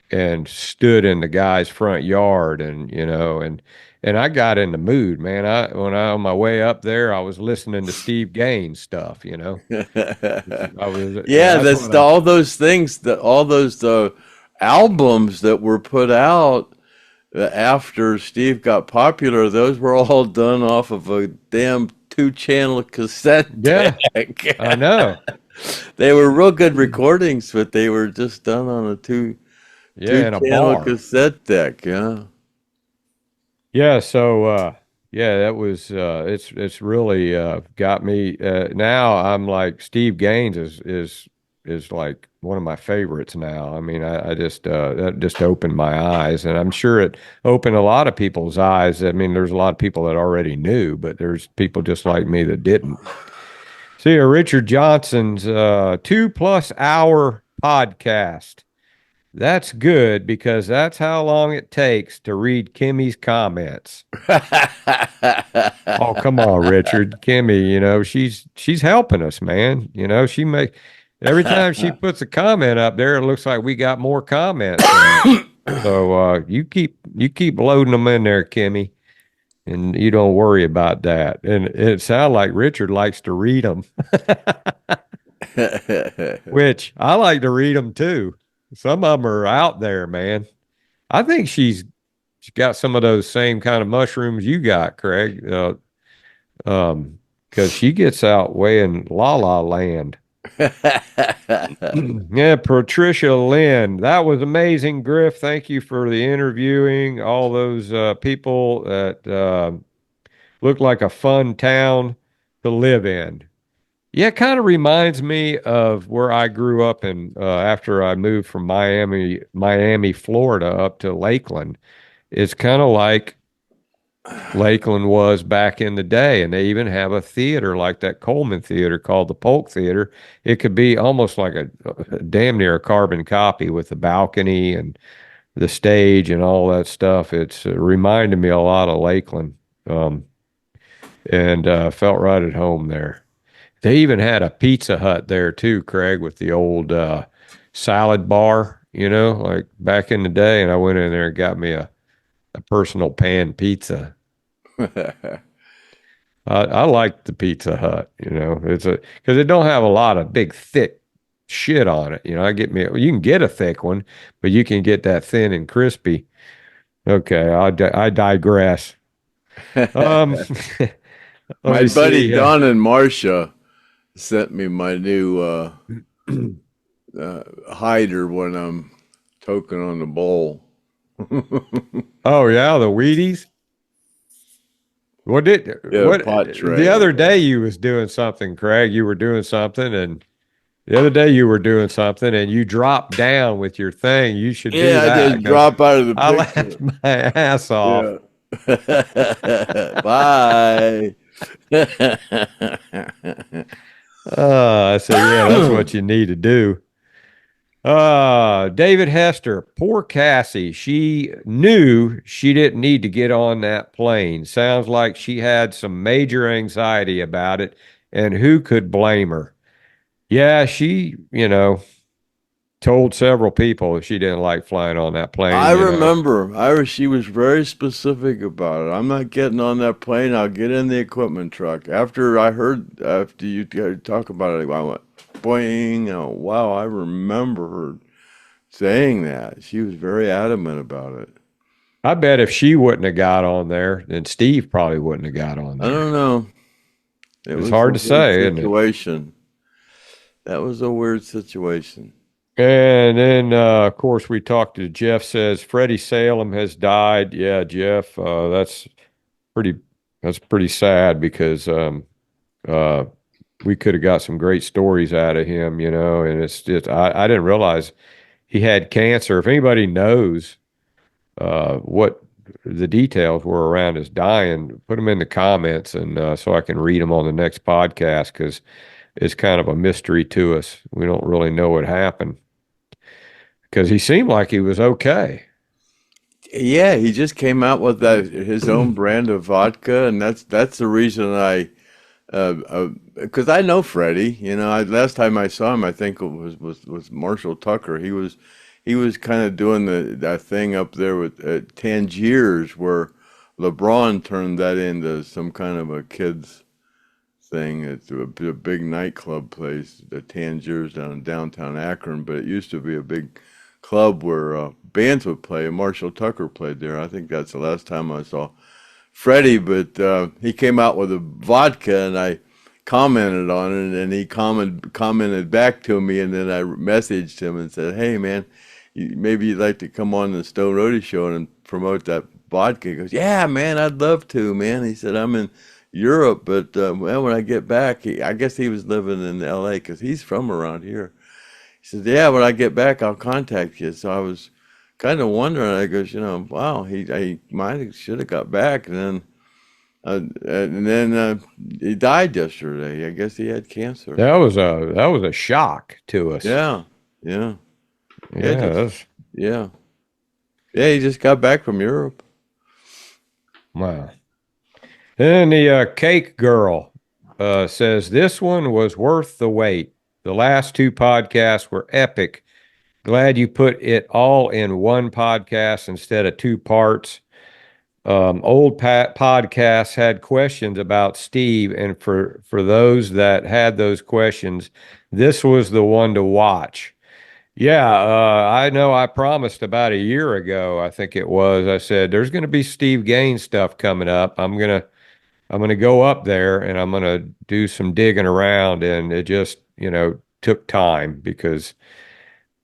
and stood in the guy's front yard, and and I got in the mood, man. When I on my way up there, I was listening to Steve Gaines stuff, I was all those things, all those albums that were put out after Steve got popular, those were all done off of a damn 2-channel cassette deck. Yeah, I know. They were real good recordings, but they were just done on a two-channel cassette deck. Yeah. So that was it's really got me. Now I'm like, Steve Gaines is like one of my favorites now. I mean, I just that just opened my eyes, and I'm sure it opened a lot of people's eyes. I mean, there's a lot of people that already knew, but there's people just like me that didn't. See, Richard Johnson's 2+ hour podcast. That's good, because that's how long it takes to read Kimmy's comments. Oh, come on, Richard. Kimmy, she's helping us, man. She every time she puts a comment up there, it looks like we got more comments. So you keep loading them in there, Kimmy, and you don't worry about that. And it sounds like Richard likes to read them, which I like to read them too. Some of them are out there, man. I think she's got some of those same kind of mushrooms you got, Craig, because she gets out way in La La Land. Yeah, Patricia Lynn. That was amazing, Griff. Thank you for the interviewing all those people that look like a fun town to live in. Yeah, it kind of reminds me of where I grew up in after I moved from Miami, Florida, up to Lakeland. It's kind of like Lakeland was back in the day, and they even have a theater like that Coleman Theater called the Polk Theater. It could be almost like a damn near a carbon copy with the balcony and the stage and all that stuff. It's reminded me a lot of Lakeland, um, and felt right at home there. They even had a Pizza Hut there too, Craig, with the old salad bar, like back in the day. And I went in there and got me a personal pan pizza. I like the Pizza Hut, it's because it don't have a lot of big, thick shit on it. You can get a thick one, but you can get that thin and crispy. Okay, I digress. Um, let My me buddy see. Don and Marcia sent me my new hider when I'm toking on the bowl. Oh yeah, the Wheaties. Yeah, pot tray. The other day you was doing something, Craig. You were doing something, and the other day you were doing something, and you dropped down with your thing. You should do Yeah, I that. just drop out of the I picture. laughed my ass off. Yeah. Bye. I said, yeah, that's what you need to do. David Hester, poor Cassie. She knew she didn't need to get on that plane. Sounds like she had some major anxiety about it, and who could blame her? Yeah, she, told several people that she didn't like flying on that plane. I remember. She was very specific about it. I'm not getting on that plane. I'll get in the equipment truck. After you talk about it, I went, boing. Oh, wow, I remember her saying that. She was very adamant about it. I bet if she wouldn't have got on there, then Steve probably wouldn't have got on I there. don't know. It's hard to say, isn't it? Situation. That was a weird situation. And then, of course, we talked to Jeff. Says Freddy Salem has died. Yeah, Jeff, pretty that's pretty sad because uh, we could have got some great stories out of him, And it's just I didn't realize he had cancer. If anybody knows what the details were around his dying, put them in the comments, and so I can read them on the next podcast because it's kind of a mystery to us. We don't really know what happened. Because he seemed like he was okay. Yeah, he just came out with his own brand of vodka, and that's the reason because I know Freddie. Last time I saw him, I think it was Marshall Tucker. He was kind of doing that thing up there with Tangiers, where LeBron turned that into some kind of a kids thing. It's a big nightclub place, the Tangiers down in downtown Akron, but it used to be a big club where bands would play, and Marshall Tucker played there. I think that's the last time I saw Freddie, but he came out with a vodka, and I commented on it, and he commented back to me, and then I messaged him and said, hey, man, maybe you'd like to come on the Stone Roadie show and promote that vodka. He goes, yeah, man, I'd love to, man. He said, I'm in Europe, but when I get back, I guess he was living in L.A. because he's from around here. He said, yeah, when I get back, I'll contact you. So I was kind of wondering. I goes, wow, he should have got back. And then he died yesterday. I guess he had cancer. That was a shock to us. Yeah. Yeah. Yeah. He just got back from Europe. Wow. And the cake girl says this one was worth the wait. The last two podcasts were epic. Glad you put it all in one podcast instead of two parts. Old podcasts had questions about Steve, and for those that had those questions, this was the one to watch. Yeah, I know I promised about a year ago, I think it was. I said there's going to be Steve Gaines stuff coming up. I'm going to go up there and I'm going to do some digging around, and it just, took time because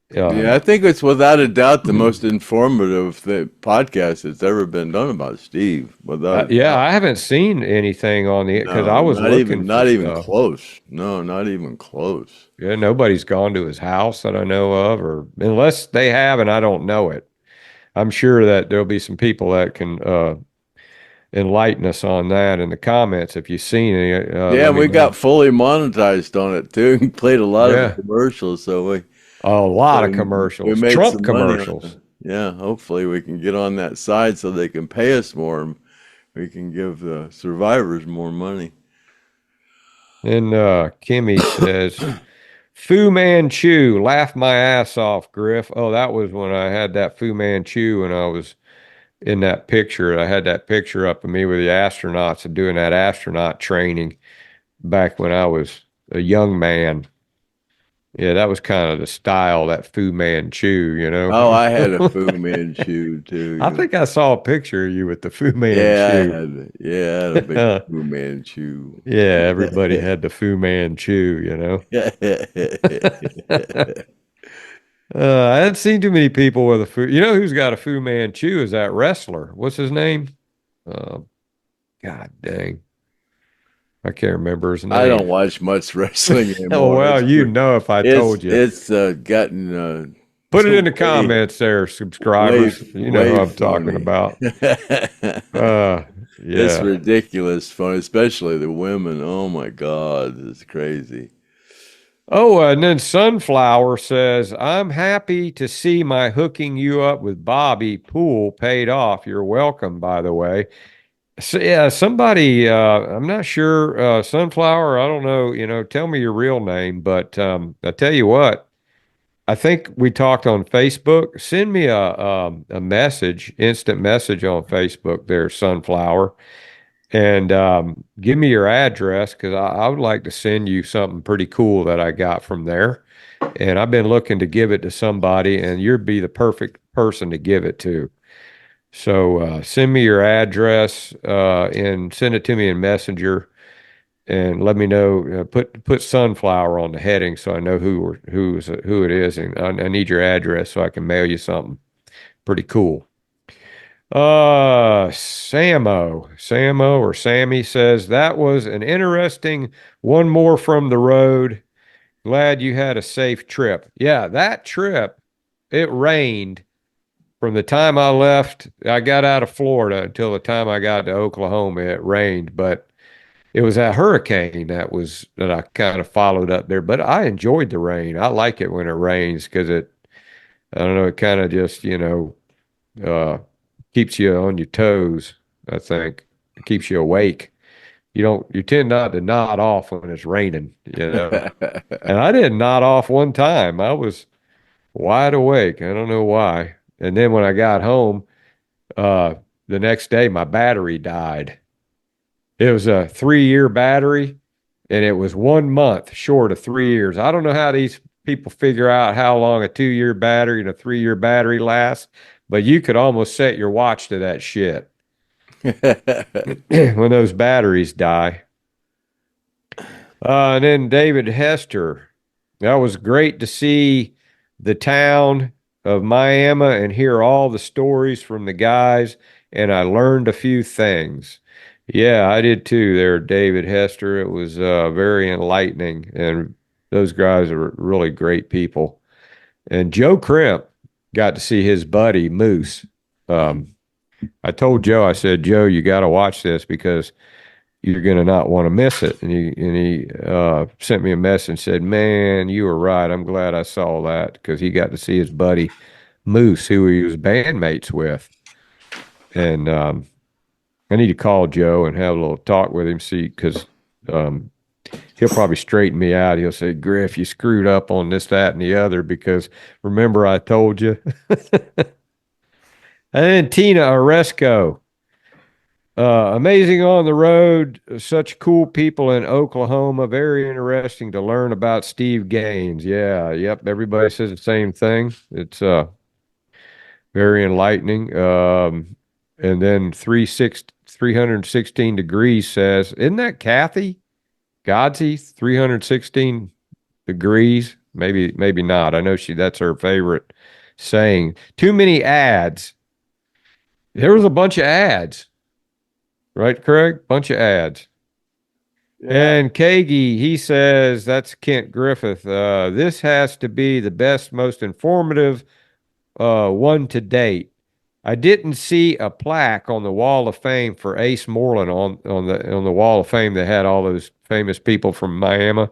Yeah, I think it's without a doubt the most informative podcast that's ever been done about Steve. Without a yeah, doubt. I haven't seen anything on the because I No, was looking for not even stuff. close. No, not even close. Yeah, nobody's gone to his house that I know of, or unless they have and I don't know it. I'm sure that there'll be some people that can enlighten us on that in the comments. If you've seen any, Yeah, let and me we got know. fully monetized on it too. We played a lot of Yeah, commercials, so a lot of we commercials, made Trump some money on commercials. it. Yeah, hopefully we can get on that side so they can pay us more and we can give the survivors more money. And Kimmy says, Fu Manchu, laugh my ass off, Griff. Oh, that was when I had that Fu Manchu and I was in that picture. I had that picture up of me with the astronauts and doing that astronaut training back when I was a young man. Yeah, that was kind of the style, that Fu Manchu, you Oh, know. I had a Fu Manchu too. I Yeah, think I saw a picture of you with the Fu yeah, Manchu. I had a big Fu Manchu. Yeah, everybody had the Fu Manchu, you know. I hadn't seen too many people with a Fu. You know who's got a Fu Manchu is that wrestler. What's his name? Uh, God dang. I can't remember his I name. don't watch much wrestling Oh, anymore. well, you know if I told you. It's gotten Put it in the way comments there, way subscribers. You know who way I'm talking funny. about. It's Yeah. ridiculous fun, especially the women. Oh my God, it's crazy. Oh, and then Sunflower says, I'm happy to see my hooking you up with Bobby pool paid off. You're welcome, by the way. So, yeah, somebody, I'm not sure, Sunflower, I don't know, tell me your real name, but I tell you what, I think we talked on Facebook. Send me a message, instant message on Facebook there, Sunflower, and give me your address because I would like to send you something pretty cool that I got from there. And I've been looking to give it to somebody, and you'd be the perfect person to give it to. So send me your address and send it to me in Messenger, and let me know. Put Sunflower on the heading so I know who it is, and I need your address so I can mail you something pretty cool. Samo or Sammy says that was an interesting one more from the road. Glad you had a safe trip. Yeah, that trip, it rained from the time I left. I got out of Florida until the time I got to Oklahoma. It rained, but it was that hurricane that I kind of followed up there. But I enjoyed the rain. I like it when it rains because I don't know, it kind of just, uh, keeps you on your toes, I think. It keeps you awake. You tend not to nod off when it's raining, you know. And I didn't nod off one time. I was wide awake. I don't know why. And then when I got home, uh, the next day my battery died. It was a 3-year battery, and it was 1 month short of 3 years. I don't know how these people figure out how long a 2-year battery and a 3-year battery lasts, but you could almost set your watch to that shit when those batteries die. And then David Hester. That was great to see the town of Miami and hear all the stories from the guys, and I learned a few things. Yeah, I did too there, David Hester. It was very enlightening, and those guys are really great people. And Joe Crimp got to see his buddy Moose. Um, I told Joe, I said, Joe, you got to watch this because you're going to not want to miss it. And he sent me a message and said, man, you were right. I'm glad I saw that because he got to see his buddy Moose, who he was bandmates with. And I need to call Joe and have a little talk with him, see, because he'll probably straighten me out. He'll say, Griff, you screwed up on this, that, and the other because remember I told you. And then Tina Oresco. Amazing on the road. Such cool people in Oklahoma. Very interesting to learn about Steve Gaines. Yeah, yep. Everybody says the same thing. It's very enlightening. And then 316 degrees says, isn't that Kathy Godsey? 316 agrees. Maybe not. I know that's her favorite saying. Too many ads. There was a bunch of ads, right, Craig? Bunch of ads. Yeah. And Kagi, he says, that's Kent Griffith. This has to be the best, most informative one to date. I didn't see a plaque on the Wall of Fame for Ace Moreland on the Wall of Fame that had all those famous people from Miami.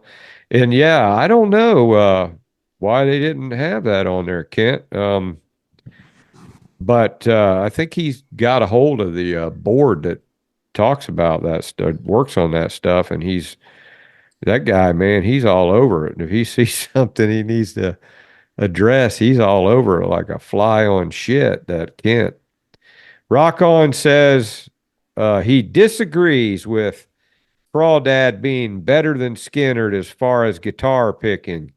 And yeah, I don't know why they didn't have that on there, Kent. But I think he's got a hold of the board that talks about that stuff, works on that stuff, and that guy, man, he's all over it. And if he sees something he needs to address, he's all over it like a fly on shit, that Kent. Rock On says he disagrees with Crawdad being better than Skynyrd as far as guitar picking.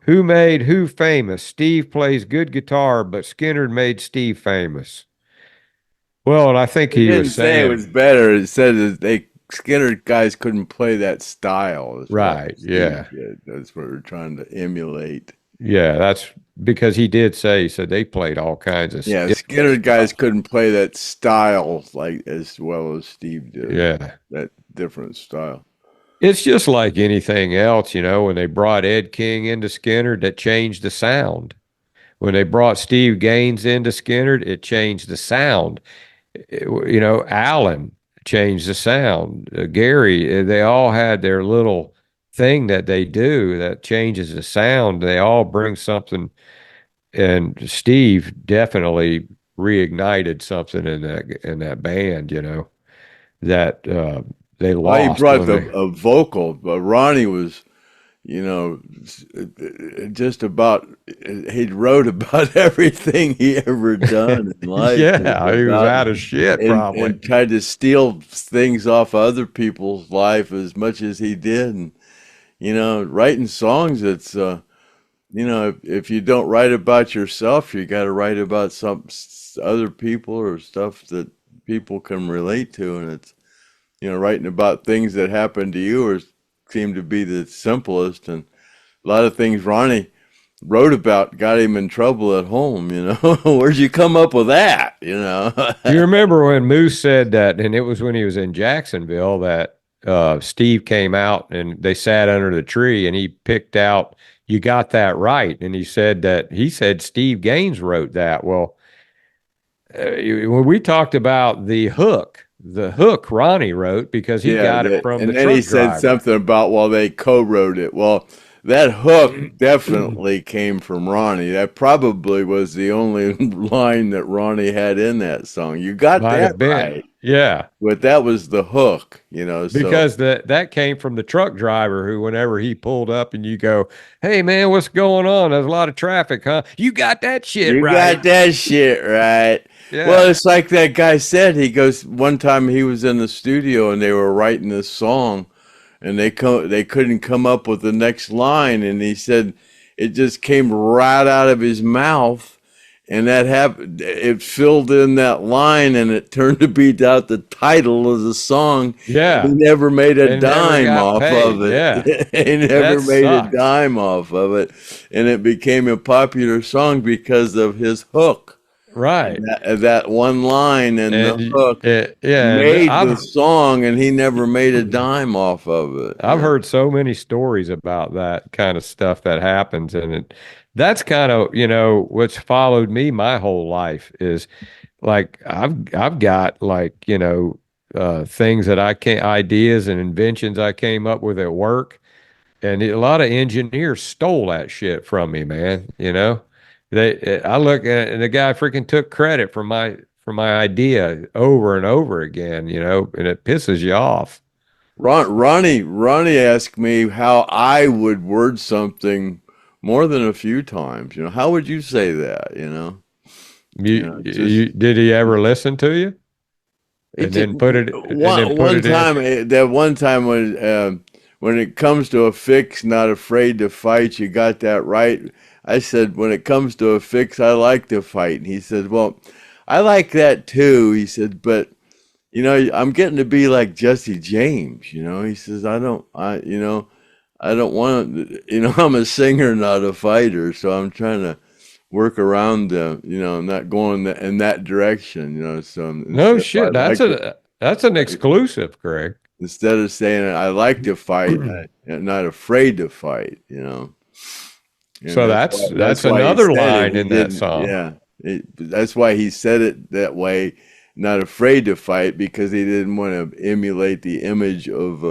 Who made who famous? Steve plays good guitar, but Skynyrd made Steve famous. Well, and I think He he didn't was say it saying, was better. It said that Skynyrd guys couldn't play that style as well right, as Steve yeah. did. That's what we're trying to emulate. Yeah, that's because he said they played all kinds of Yeah, different Skynyrd guys stuff. couldn't play that style like as well as Steve did. Yeah. That different style. It's just like anything else, when they brought Ed King into Skynyrd, that changed the sound. When they brought Steve Gaines into Skynyrd, it changed the sound. Alan changed the sound. Gary, they all had their little thing that they do that changes the sound. They all bring something, and Steve definitely reignited something in that band, that they Well, he lost brought when they. a vocal, but Ronnie was, you know, just about, he wrote about everything he ever done in life. Yeah, he was out of shit probably. And tried to steal things off other people's life as much as he did. And, writing songs, it's, if you don't write about yourself, you got to write about some other people or stuff that people can relate to. And it's, writing about things that happened to you seem to be the simplest. And a lot of things Ronnie wrote about got him in trouble at home. Where'd you come up with that? You remember when Moose said that, and it was when he was in Jacksonville, that Steve came out and they sat under the tree and he picked out, "You got that right." And he said Steve Gaines wrote that. Well, when we talked about the hook Ronnie wrote because he got it from and the then truck he said driver. something about, well, they co-wrote it. Well, that hook definitely came from Ronnie. That probably was the only line that Ronnie had in that song. You got Might that have been. right. Yeah. But that was the hook, so Because that came from the truck driver who, whenever he pulled up and you go, "Hey man, what's going on? There's a lot of traffic, huh? You got that shit you right." got that shit right. Yeah. Well, it's like that guy said. He goes, one time he was in the studio and they were writing this song, and they couldn't come up with the next line, and he said it just came right out of his mouth, and that happened. It filled in that line, and it turned to be out the title of the song. Yeah. He never made a And never dime got off paid. of it. Yeah. He never That made sucks. a dime off of it, and it became a popular song because of his hook. Right. That one line and the hook And made the song, and he never made a dime off of it. I've heard so many stories about that kind of stuff that happens, and that's kind of what's followed me my whole life is like I've got like things that ideas and inventions I came up with at work, and a lot of engineers stole that shit from me, man. I look at it, and the guy freaking took credit for my idea over and over again, and it pisses you off. Ronnie asked me how I would word something more than a few times. How would you say that? Did he ever listen to you? And then put it in? That one time when it comes to a fix, not afraid to fight, you got that right. I said, when it comes to a fix, I like to fight. And he said, well, I like that too. He said, but I'm getting to be like Jesse James. He says, I don't want, I'm a singer, not a fighter, so I'm trying to work around not going in that direction, so No instead shit. I like to, That's an exclusive, Craig. instead of saying I like to fight, I'm not afraid to fight, and So that's that's why he another said it. line He in that didn't, song. yeah. That's why he said it that way, not afraid to fight, because he didn't want to emulate the image of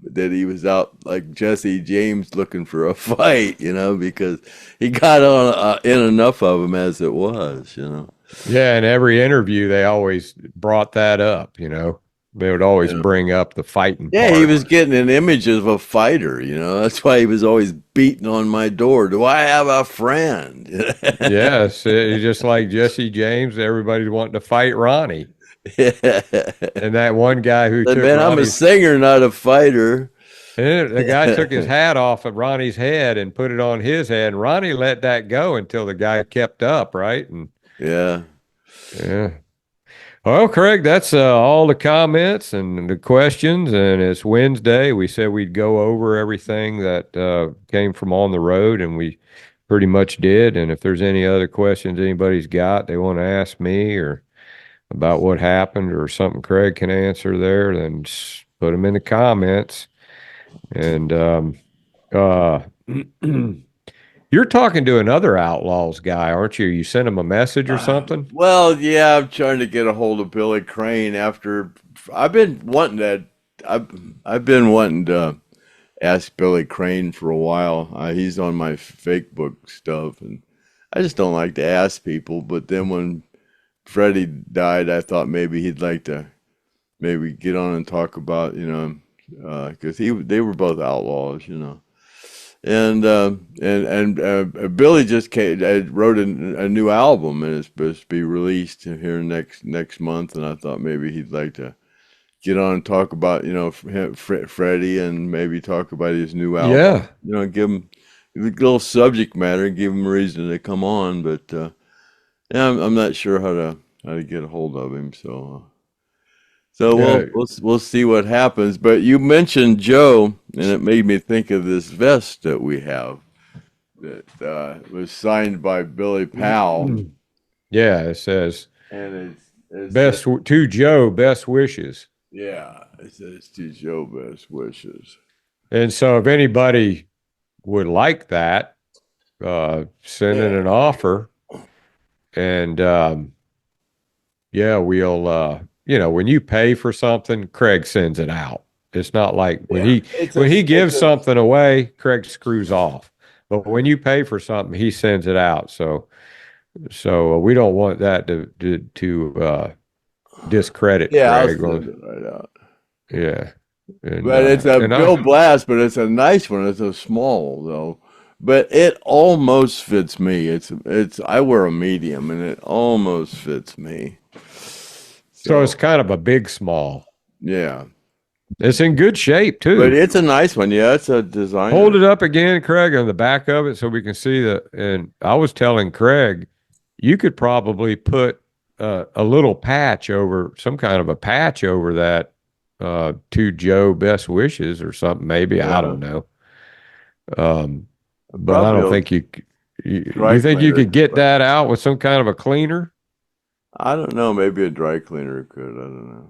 that he was out like Jesse James looking for a fight, because he got on in enough of them as it was. Yeah, in every interview they always brought that up, They would always Yeah. bring up the fighting Yeah, he part. was getting an image of a fighter, That's why he was always beating on my door. Do I have a friend? Yes, just like Jesse James, everybody's wanting to fight Ronnie. And that one guy who Said, took man, I'm a Ronnie's singer, not a fighter. the guy took his hat off of Ronnie's head and put it on his head. And Ronnie let that go until the guy kept up, right? And Yeah. yeah. Well, Craig, that's all the comments and the questions, and it's Wednesday. We said we'd go over everything that came from on the road, and we pretty much did. And if there's any other questions anybody's got, they want to ask me or about what happened or something Craig can answer there, then just put them in the comments. And uh, you're talking to another Outlaws guy, aren't you? You sent him a message or something? Well, yeah, I'm trying to get a hold of Billy Crane after I've been wanting that. I've been wanting to ask Billy Crane for a while. He's on my FakeBook stuff, and I just don't like to ask people. But then when Freddy died, I thought maybe he'd like to maybe get on and talk about, because they were both outlaws. And Billy just wrote a new album, and it's supposed to be released here next month. And I thought maybe he'd like to get on and talk about Freddie, and maybe talk about his new album. Yeah. Give him a little subject matter, give him a reason to come on. But yeah, I'm not sure how to get a hold of him. So Yeah. we'll see what happens. But you mentioned Joe, and it made me think of this vest that we have that was signed by Billy Powell, Yeah, it says and it's best to Joe, best wishes. yeah, it says to Joe, best wishes. And so if anybody would like that, send in an offer. And yeah, we'll when you pay for something, Craig sends it out. It's not like when he gives something away, Craig screws off. But when you pay for something, he sends it out. So we don't want that to discredit Yeah, I'll Craig. send it right out. Yeah. And, But it's a Bill Blast, but it's a nice one. It's a small though, but it almost fits me. It's I wear a medium, and it almost fits me. So it's kind of a big small. Yeah, it's in good shape too. But it's a nice one. Yeah, it's a design. Hold it up again, Craig, on the back of it so we can see and I was telling Craig, you could probably put a little patch over, some kind of a patch over that to Joe, best wishes or something. Maybe I don't know. But I don't think you think you could get that out with some kind of a cleaner? I don't know. Maybe a dry cleaner could. I don't know.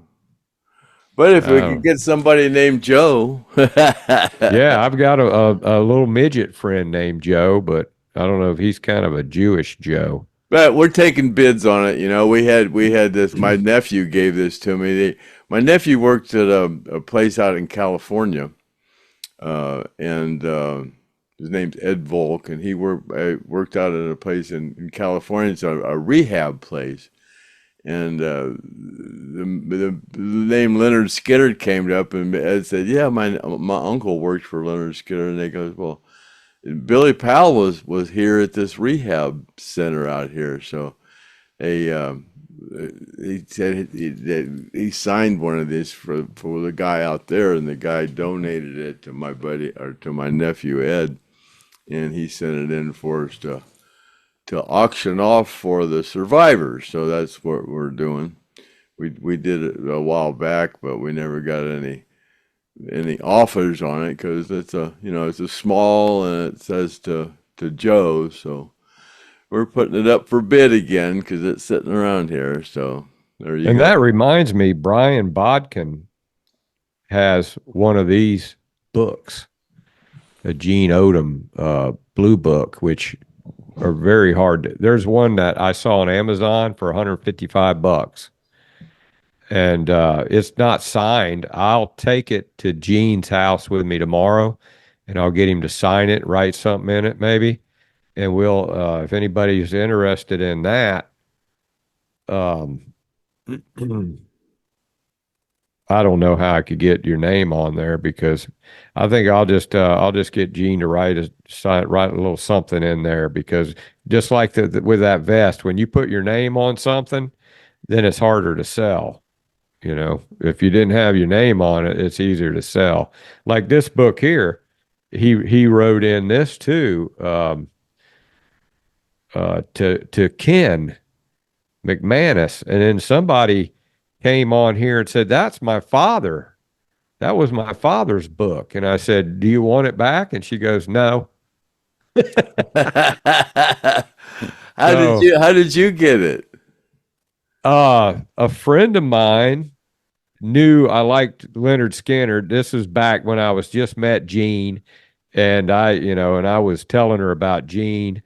But if we could get somebody named Joe. Yeah, I've got a little midget friend named Joe, but I don't know if he's kind of a Jewish Joe. But we're taking bids on it. We had this. My nephew gave this to me. My nephew worked at a place out in California, and his name's Ed Volk, and he worked out at a place in California. It's a rehab place. And the name Lynyrd Skynyrd came up, and Ed said, "Yeah, my uncle worked for Lynyrd Skynyrd." And they goes, "Well, Billy Powell was here at this rehab center out here." So he said he signed one of these for the guy out there, and the guy donated it to my buddy or to my nephew Ed, and he sent it in for us to auction off for the survivors. So that's what we're doing. We did it a while back, but we never got any any offers on it because it's a small and it says to Joe, so we're putting it up for bid again because it's sitting around here. So there you go. And that reminds me, Brian Bodkin has one of these books, a Gene Odom blue book, which are very hard. There's one that I saw on Amazon for $155, and it's not signed. I'll take it to Gene's house with me tomorrow, and I'll get him to sign it, write something in it, maybe. And we'll, if anybody's interested in that, I don't know how I could get your name on there because I think I'll just get Gene to write a little something in there because just like with that vest, when you put your name on something, then it's harder to sell. You know, if you didn't have your name on it, it's easier to sell. Like this book here, he wrote in this too, to Ken McManus, and then somebody came on here and said, "That's my father. That was my father's book." And I said, "Do you want it back?" And she goes, "No." How did you get it? A friend of mine knew I liked Lynyrd Skynyrd. This is back when I was just met Gene, and I was telling her about Gene.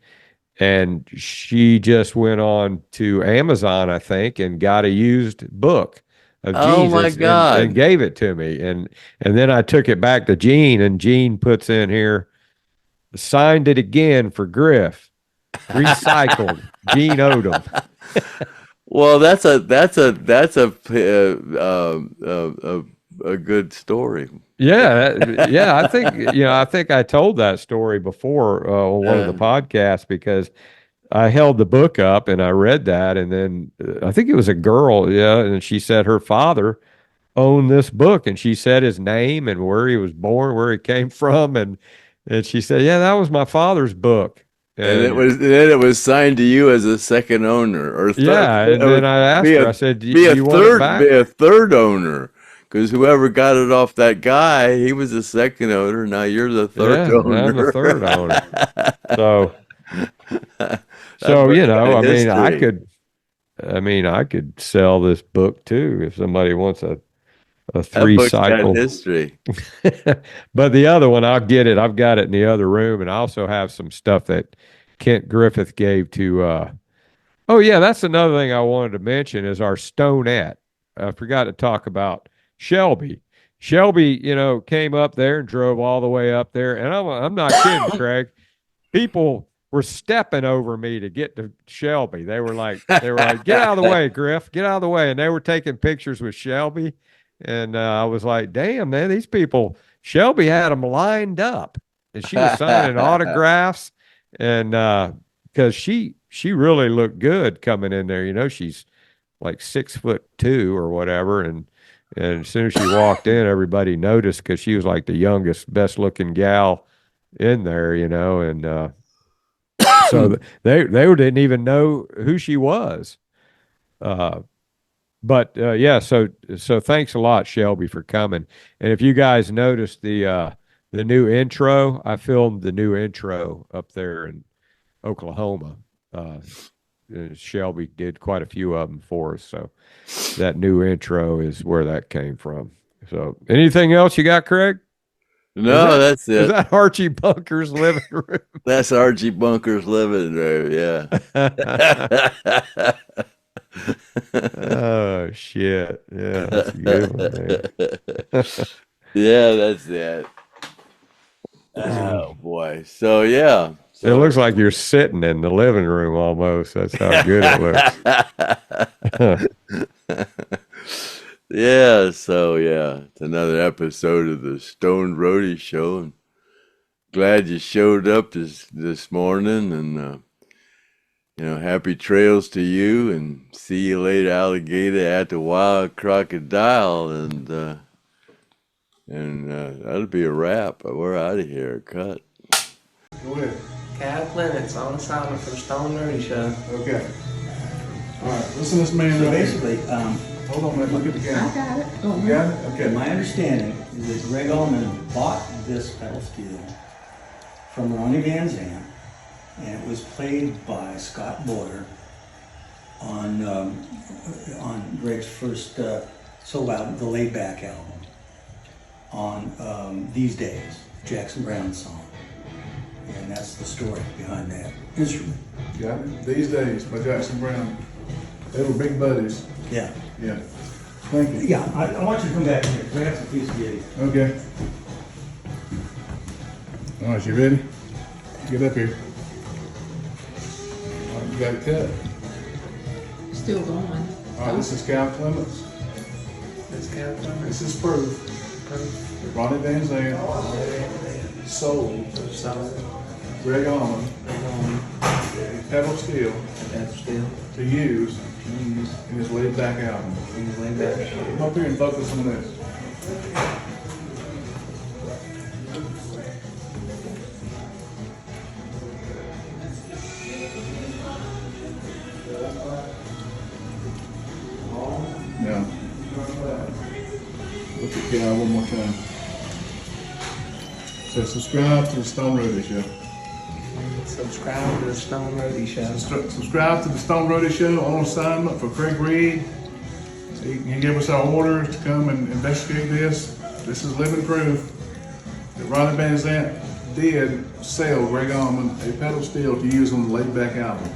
And she just went on to Amazon, I think, and got a used book of Gene's. Oh my God. And gave it to me. And then I took it back to Gene, and Gene puts in here, signed it again for Griff. Recycled. Gene Odom. Well, that's a good story. Yeah, I think I told that story before on one of the podcasts because I held the book up and I read that, and then I think it was a girl, and she said her father owned this book, and she said his name and where he was born, where he came from, and she said, "Yeah, that was my father's book." And it was signed to you as a second owner or third. Yeah, and then I asked her, I said, "Do you want it back?" Be a third owner. Because whoever got it off that guy, he was the second owner. Now you're the third owner. I'm the third owner. So I could sell this book too if somebody wants a three-cycle history. But the other one, I'll get it. I've got it in the other room, and I also have some stuff that Kent Griffith gave to. Oh yeah, that's another thing I wanted to mention is our STONED. I forgot to talk about Shelby. Shelby, came up there and drove all the way up there. And I'm not kidding, Craig. People were stepping over me to get to Shelby. They were like, get out of the way, Griff, get out of the way. And they were taking pictures with Shelby. And I was like, damn, man, these people, Shelby had them lined up. And she was signing autographs. And because she really looked good coming in there. She's like 6'2" or whatever. And as soon as she walked in, everybody noticed because she was like the youngest, best looking gal in there, and so they didn't even know who she was. So thanks a lot, Shelby, for coming. And if you guys noticed the new intro, I filmed the new intro up there in Oklahoma. Shelby did quite a few of them for us. So that new intro is where that came from. So anything else you got, Craig? No, that's it. Is that Archie Bunker's living room? That's Archie Bunker's living room, yeah. Oh, shit. Yeah, that's a good one, man. Yeah, that's it. Oh, boy. So, yeah. It looks like you're sitting in the living room almost. That's how good it looks. Yeah, so it's another episode of the Stoned Roadie Show. And glad you showed up this morning, and happy trails to you, and see you later, alligator, at the wild crocodile, and that'll be a wrap. We're out of here. Cut. Go ahead. Kaplan, it's on assignment for the Stoned Roadie Show. Okay. All right. Listen to this man. So right here. basically, hold on a minute, look at the camera. I got it. You got it? Okay. My understanding is that Greg Allman bought this pedal steel from Ronnie Van Zant, and it was played by Scott Boyer on Greg's first solo album, the Laid Back album, on These Days, Jackson Brown song. And that's the story behind that instrument. Got it? These Days by Jackson Brown. They were big buddies. Yeah. Yeah. Thank you. Yeah, I want you to come back here, because I got some piece of video. Okay. All right, you ready? Get up here. All right, you got it cut. Still going. All right, this is Cal Clements. This is Proof. Ronnie Van Zant. Soul. Greg Allman. Pedal steel. To use in his laid back album. Come up here and focus on this. Now, look at Cal one more time. So subscribe to the Stone Roadie Show. Subscribe to the Stone Roadie Show. Subscribe to the Stone Roadie Show on assignment for Craig Reed. So he can give us our orders to come and investigate this. This is living proof that Ronnie Van Zant did sell Greg Allman a pedal steel to use on the laid back album.